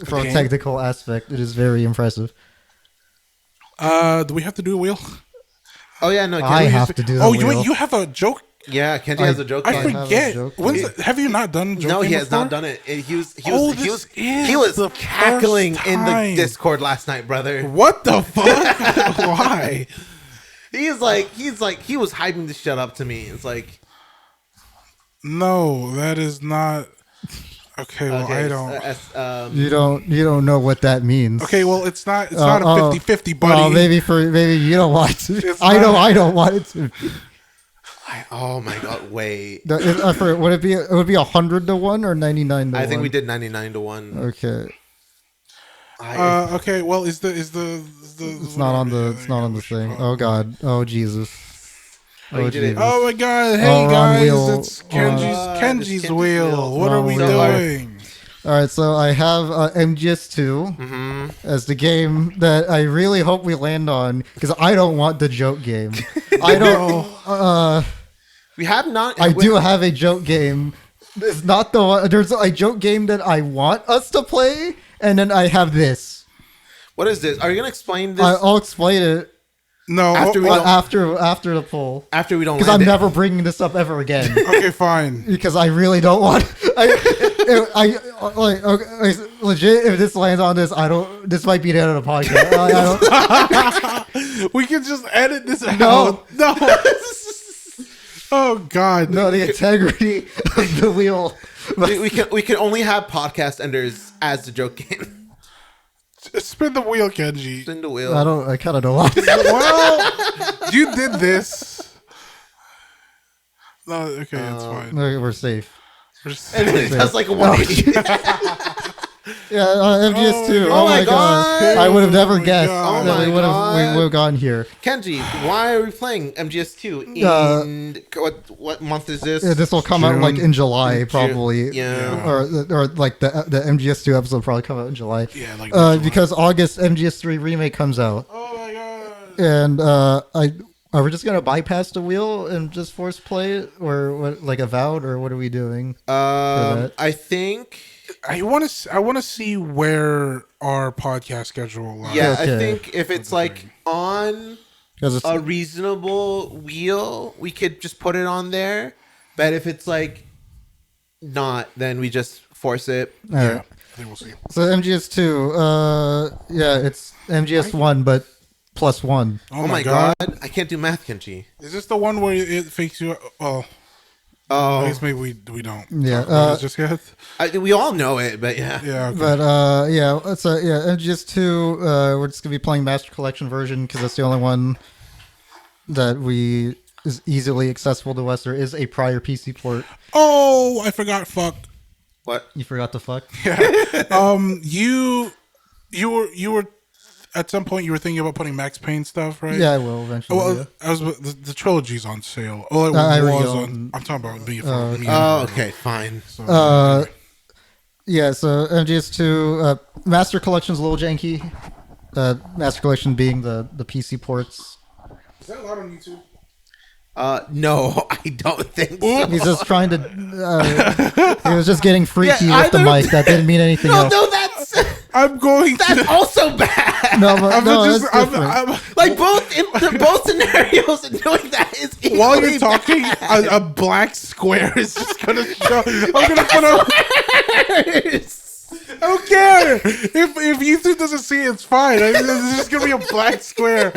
from Okay. a technical aspect, it is very impressive. Do we have to do a wheel? Oh yeah, no. I Kenji, have to do the Oh, wheel. you have a joke? Yeah, Kenji has a joke. I have a forget. joke Have you not done joke No, he game has before? not done it. He was This is he was the cackling first in the time. Discord last night, brother. What the fuck? Why? He was hyping this shit up to me. It's like, No, that is not. Okay, well, okay, I don't. You don't know what that means. Okay, well, it's not a 50-50, buddy. Oh, maybe you don't want it to. It's I know not- I don't want it to. oh my god, wait. Would it be? It would be 100 to 1 or 99 to 1? I think we did 99 to 1. Okay, Okay, well, is the it's not on the thing. Oh god. Oh Jesus. Oh, you Oh did it. Jesus. Oh my god! Hey Oh, wrong guys, wheel. it's Kenji's Kenji's wheel. wheel. What are Wrong we wheel. doing? All right, so I have MGS2 as the game that I really hope we land on because I don't want the joke game. I don't. We have not. I do have a joke game. It's not the one. There's a joke game that I want us to play, and then I have this. What is this? Are you gonna explain this I'll explain it No. After we don't- after the poll after we don't? because land I'm it? never bringing this up ever again. Okay, fine. Because I really don't want. I like okay, legit. If this lands on this, I don't. This might be the end of the podcast. I don't. We can just edit this out. No. No. Oh god. No, the integrity of the wheel. we can only have podcast enders as the joke game. Spin the wheel, Kenji. Spin the wheel. I kind of don't want. Well, you did this. No, okay, it's fine. We're safe. We're just- And then it does like a 180. Yeah, MGS2. Oh Oh, my my God. gosh. I would have never Oh my guessed God. that Oh we my would God. have gotten here. Kenji, why are we playing MGS2? In what month is this? Yeah, this will come out like June. in July, probably. Yeah. Or like the MGS2 episode will probably come out in July. Yeah, like July. Because August MGS3 remake comes out, Oh my god. and are we just gonna bypass the wheel and just force play it, or what? Like Avowed, or what are we doing? that? I think. I want to see where our podcast schedule lies. Yeah, Okay. I think if it's like on Because it's a reasonable wheel, we could just put it on there. But if it's like not, then we just force it. all Yeah, right. I think we'll see. So MGS2, yeah, it's MGS1, but plus 1. Oh my god. I can't do math, Kenji. Is this the one where it fakes you? Oh, I Oh, guess maybe we don't. Yeah, talk about it just yet. we all know it, but yeah. Yeah. Okay. But so yeah, MGS2, we're just gonna be playing Master Collection version because that's the only one that we is easily accessible to us. There is a prior PC port. Oh, I forgot. Fuck. What? You forgot to fuck. You were at some point you were thinking about putting Max Payne stuff, right? Yeah, I will eventually. Well, yeah. I was the trilogy's on sale. Oh, it I already was own- on. I'm talking about me. Oh, okay, fine. Yeah, so MGS2 Master Collection's a little janky. Master Collection being the PC ports. Is that allowed on YouTube? No, I don't think so. He's just trying to. He was just getting freaky Yeah, with the either- mic. That didn't mean anything No, else. no, that's I'm going that's to. also bad. No, but no, just, that's different. I'm, Like both scenarios and doing that is while equally you're talking, bad. a black square is just gonna show. I'm gonna put up. I don't care if YouTube doesn't see it, it's fine. It's just gonna be a black square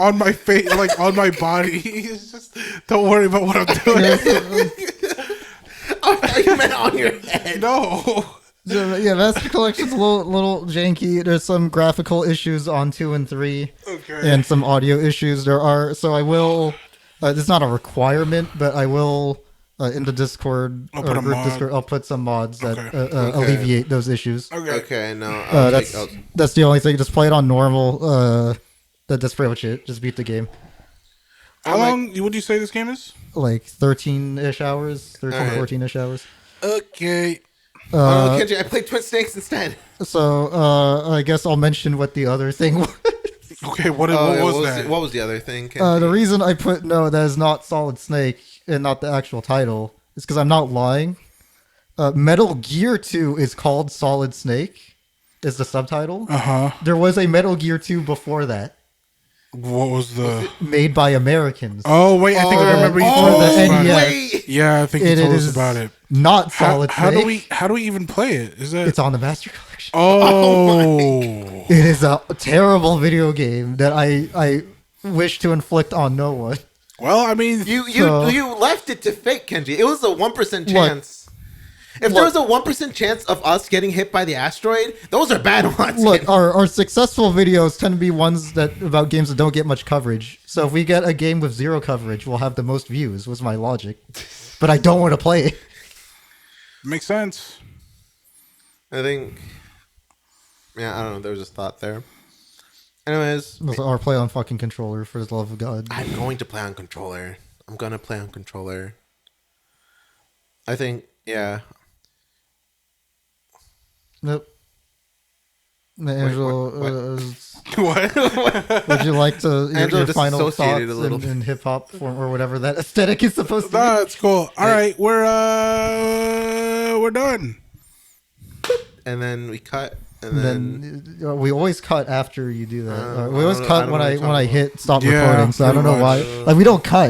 on my face, like on my body. It's just don't worry about what I'm doing. I thought you meant on your head. No. So, yeah, Master Collection's a little janky. There's some graphical issues on 2 and 3, Okay. and some audio issues. There are, so I will. It's not a requirement, but I will in the Discord I'll put a group mod. Discord. I'll put some mods that Okay. alleviate those issues. Okay, no. I'll That's the only thing. Just play it on normal. That's pretty much it. Just beat the game. How long would you say this game is? Like 13-ish hours, 13, Alright. 14-ish hours. Okay. oh, Kenji, I played Twin Snakes instead. So I guess I'll mention what the other thing was. Okay, what Oh, was that? What was the other thing, Kenji? The reason I put no, that is not Solid Snake and not the actual title is because I'm not lying. Metal Gear 2 is called Solid Snake, is the subtitle. Uh-huh. There was a Metal Gear 2 before that, What was the... made by Americans. Oh, wait, I think I remember you told the us about NES. it. wait. Yeah, I think you It told us is about it. not Solid How Snake. how do we even play it? Is that... It's on the Master Collection. Oh. It is a terrible video game that I wish to inflict on no one. Well, I mean... You left it to fate, Kenji. It was a 1% chance. If there was a 1% chance of us getting hit by the asteroid, those are bad ones. Look, our successful videos tend to be ones that about games that don't get much coverage. So if we get a game with zero coverage, we'll have the most views, was my logic. But I don't want to play it. Makes sense. I think... Yeah, I don't know. There was a thought there. Anyways, Or play on fucking controller, for the love of God. I'm going to play on controller. I'm going to play on controller. I think, yeah. Nope. Angelo, What? would you like to Angelo your final thoughts disassociated a little in hip hop form or whatever that aesthetic is supposed to be? That's cool. All right, we're done. And then we cut. And then Then we always cut after you do that. We I always don't cut know when what I you're when I talking hit stop Yeah, recording. So I don't know pretty why. much. Like we don't cut.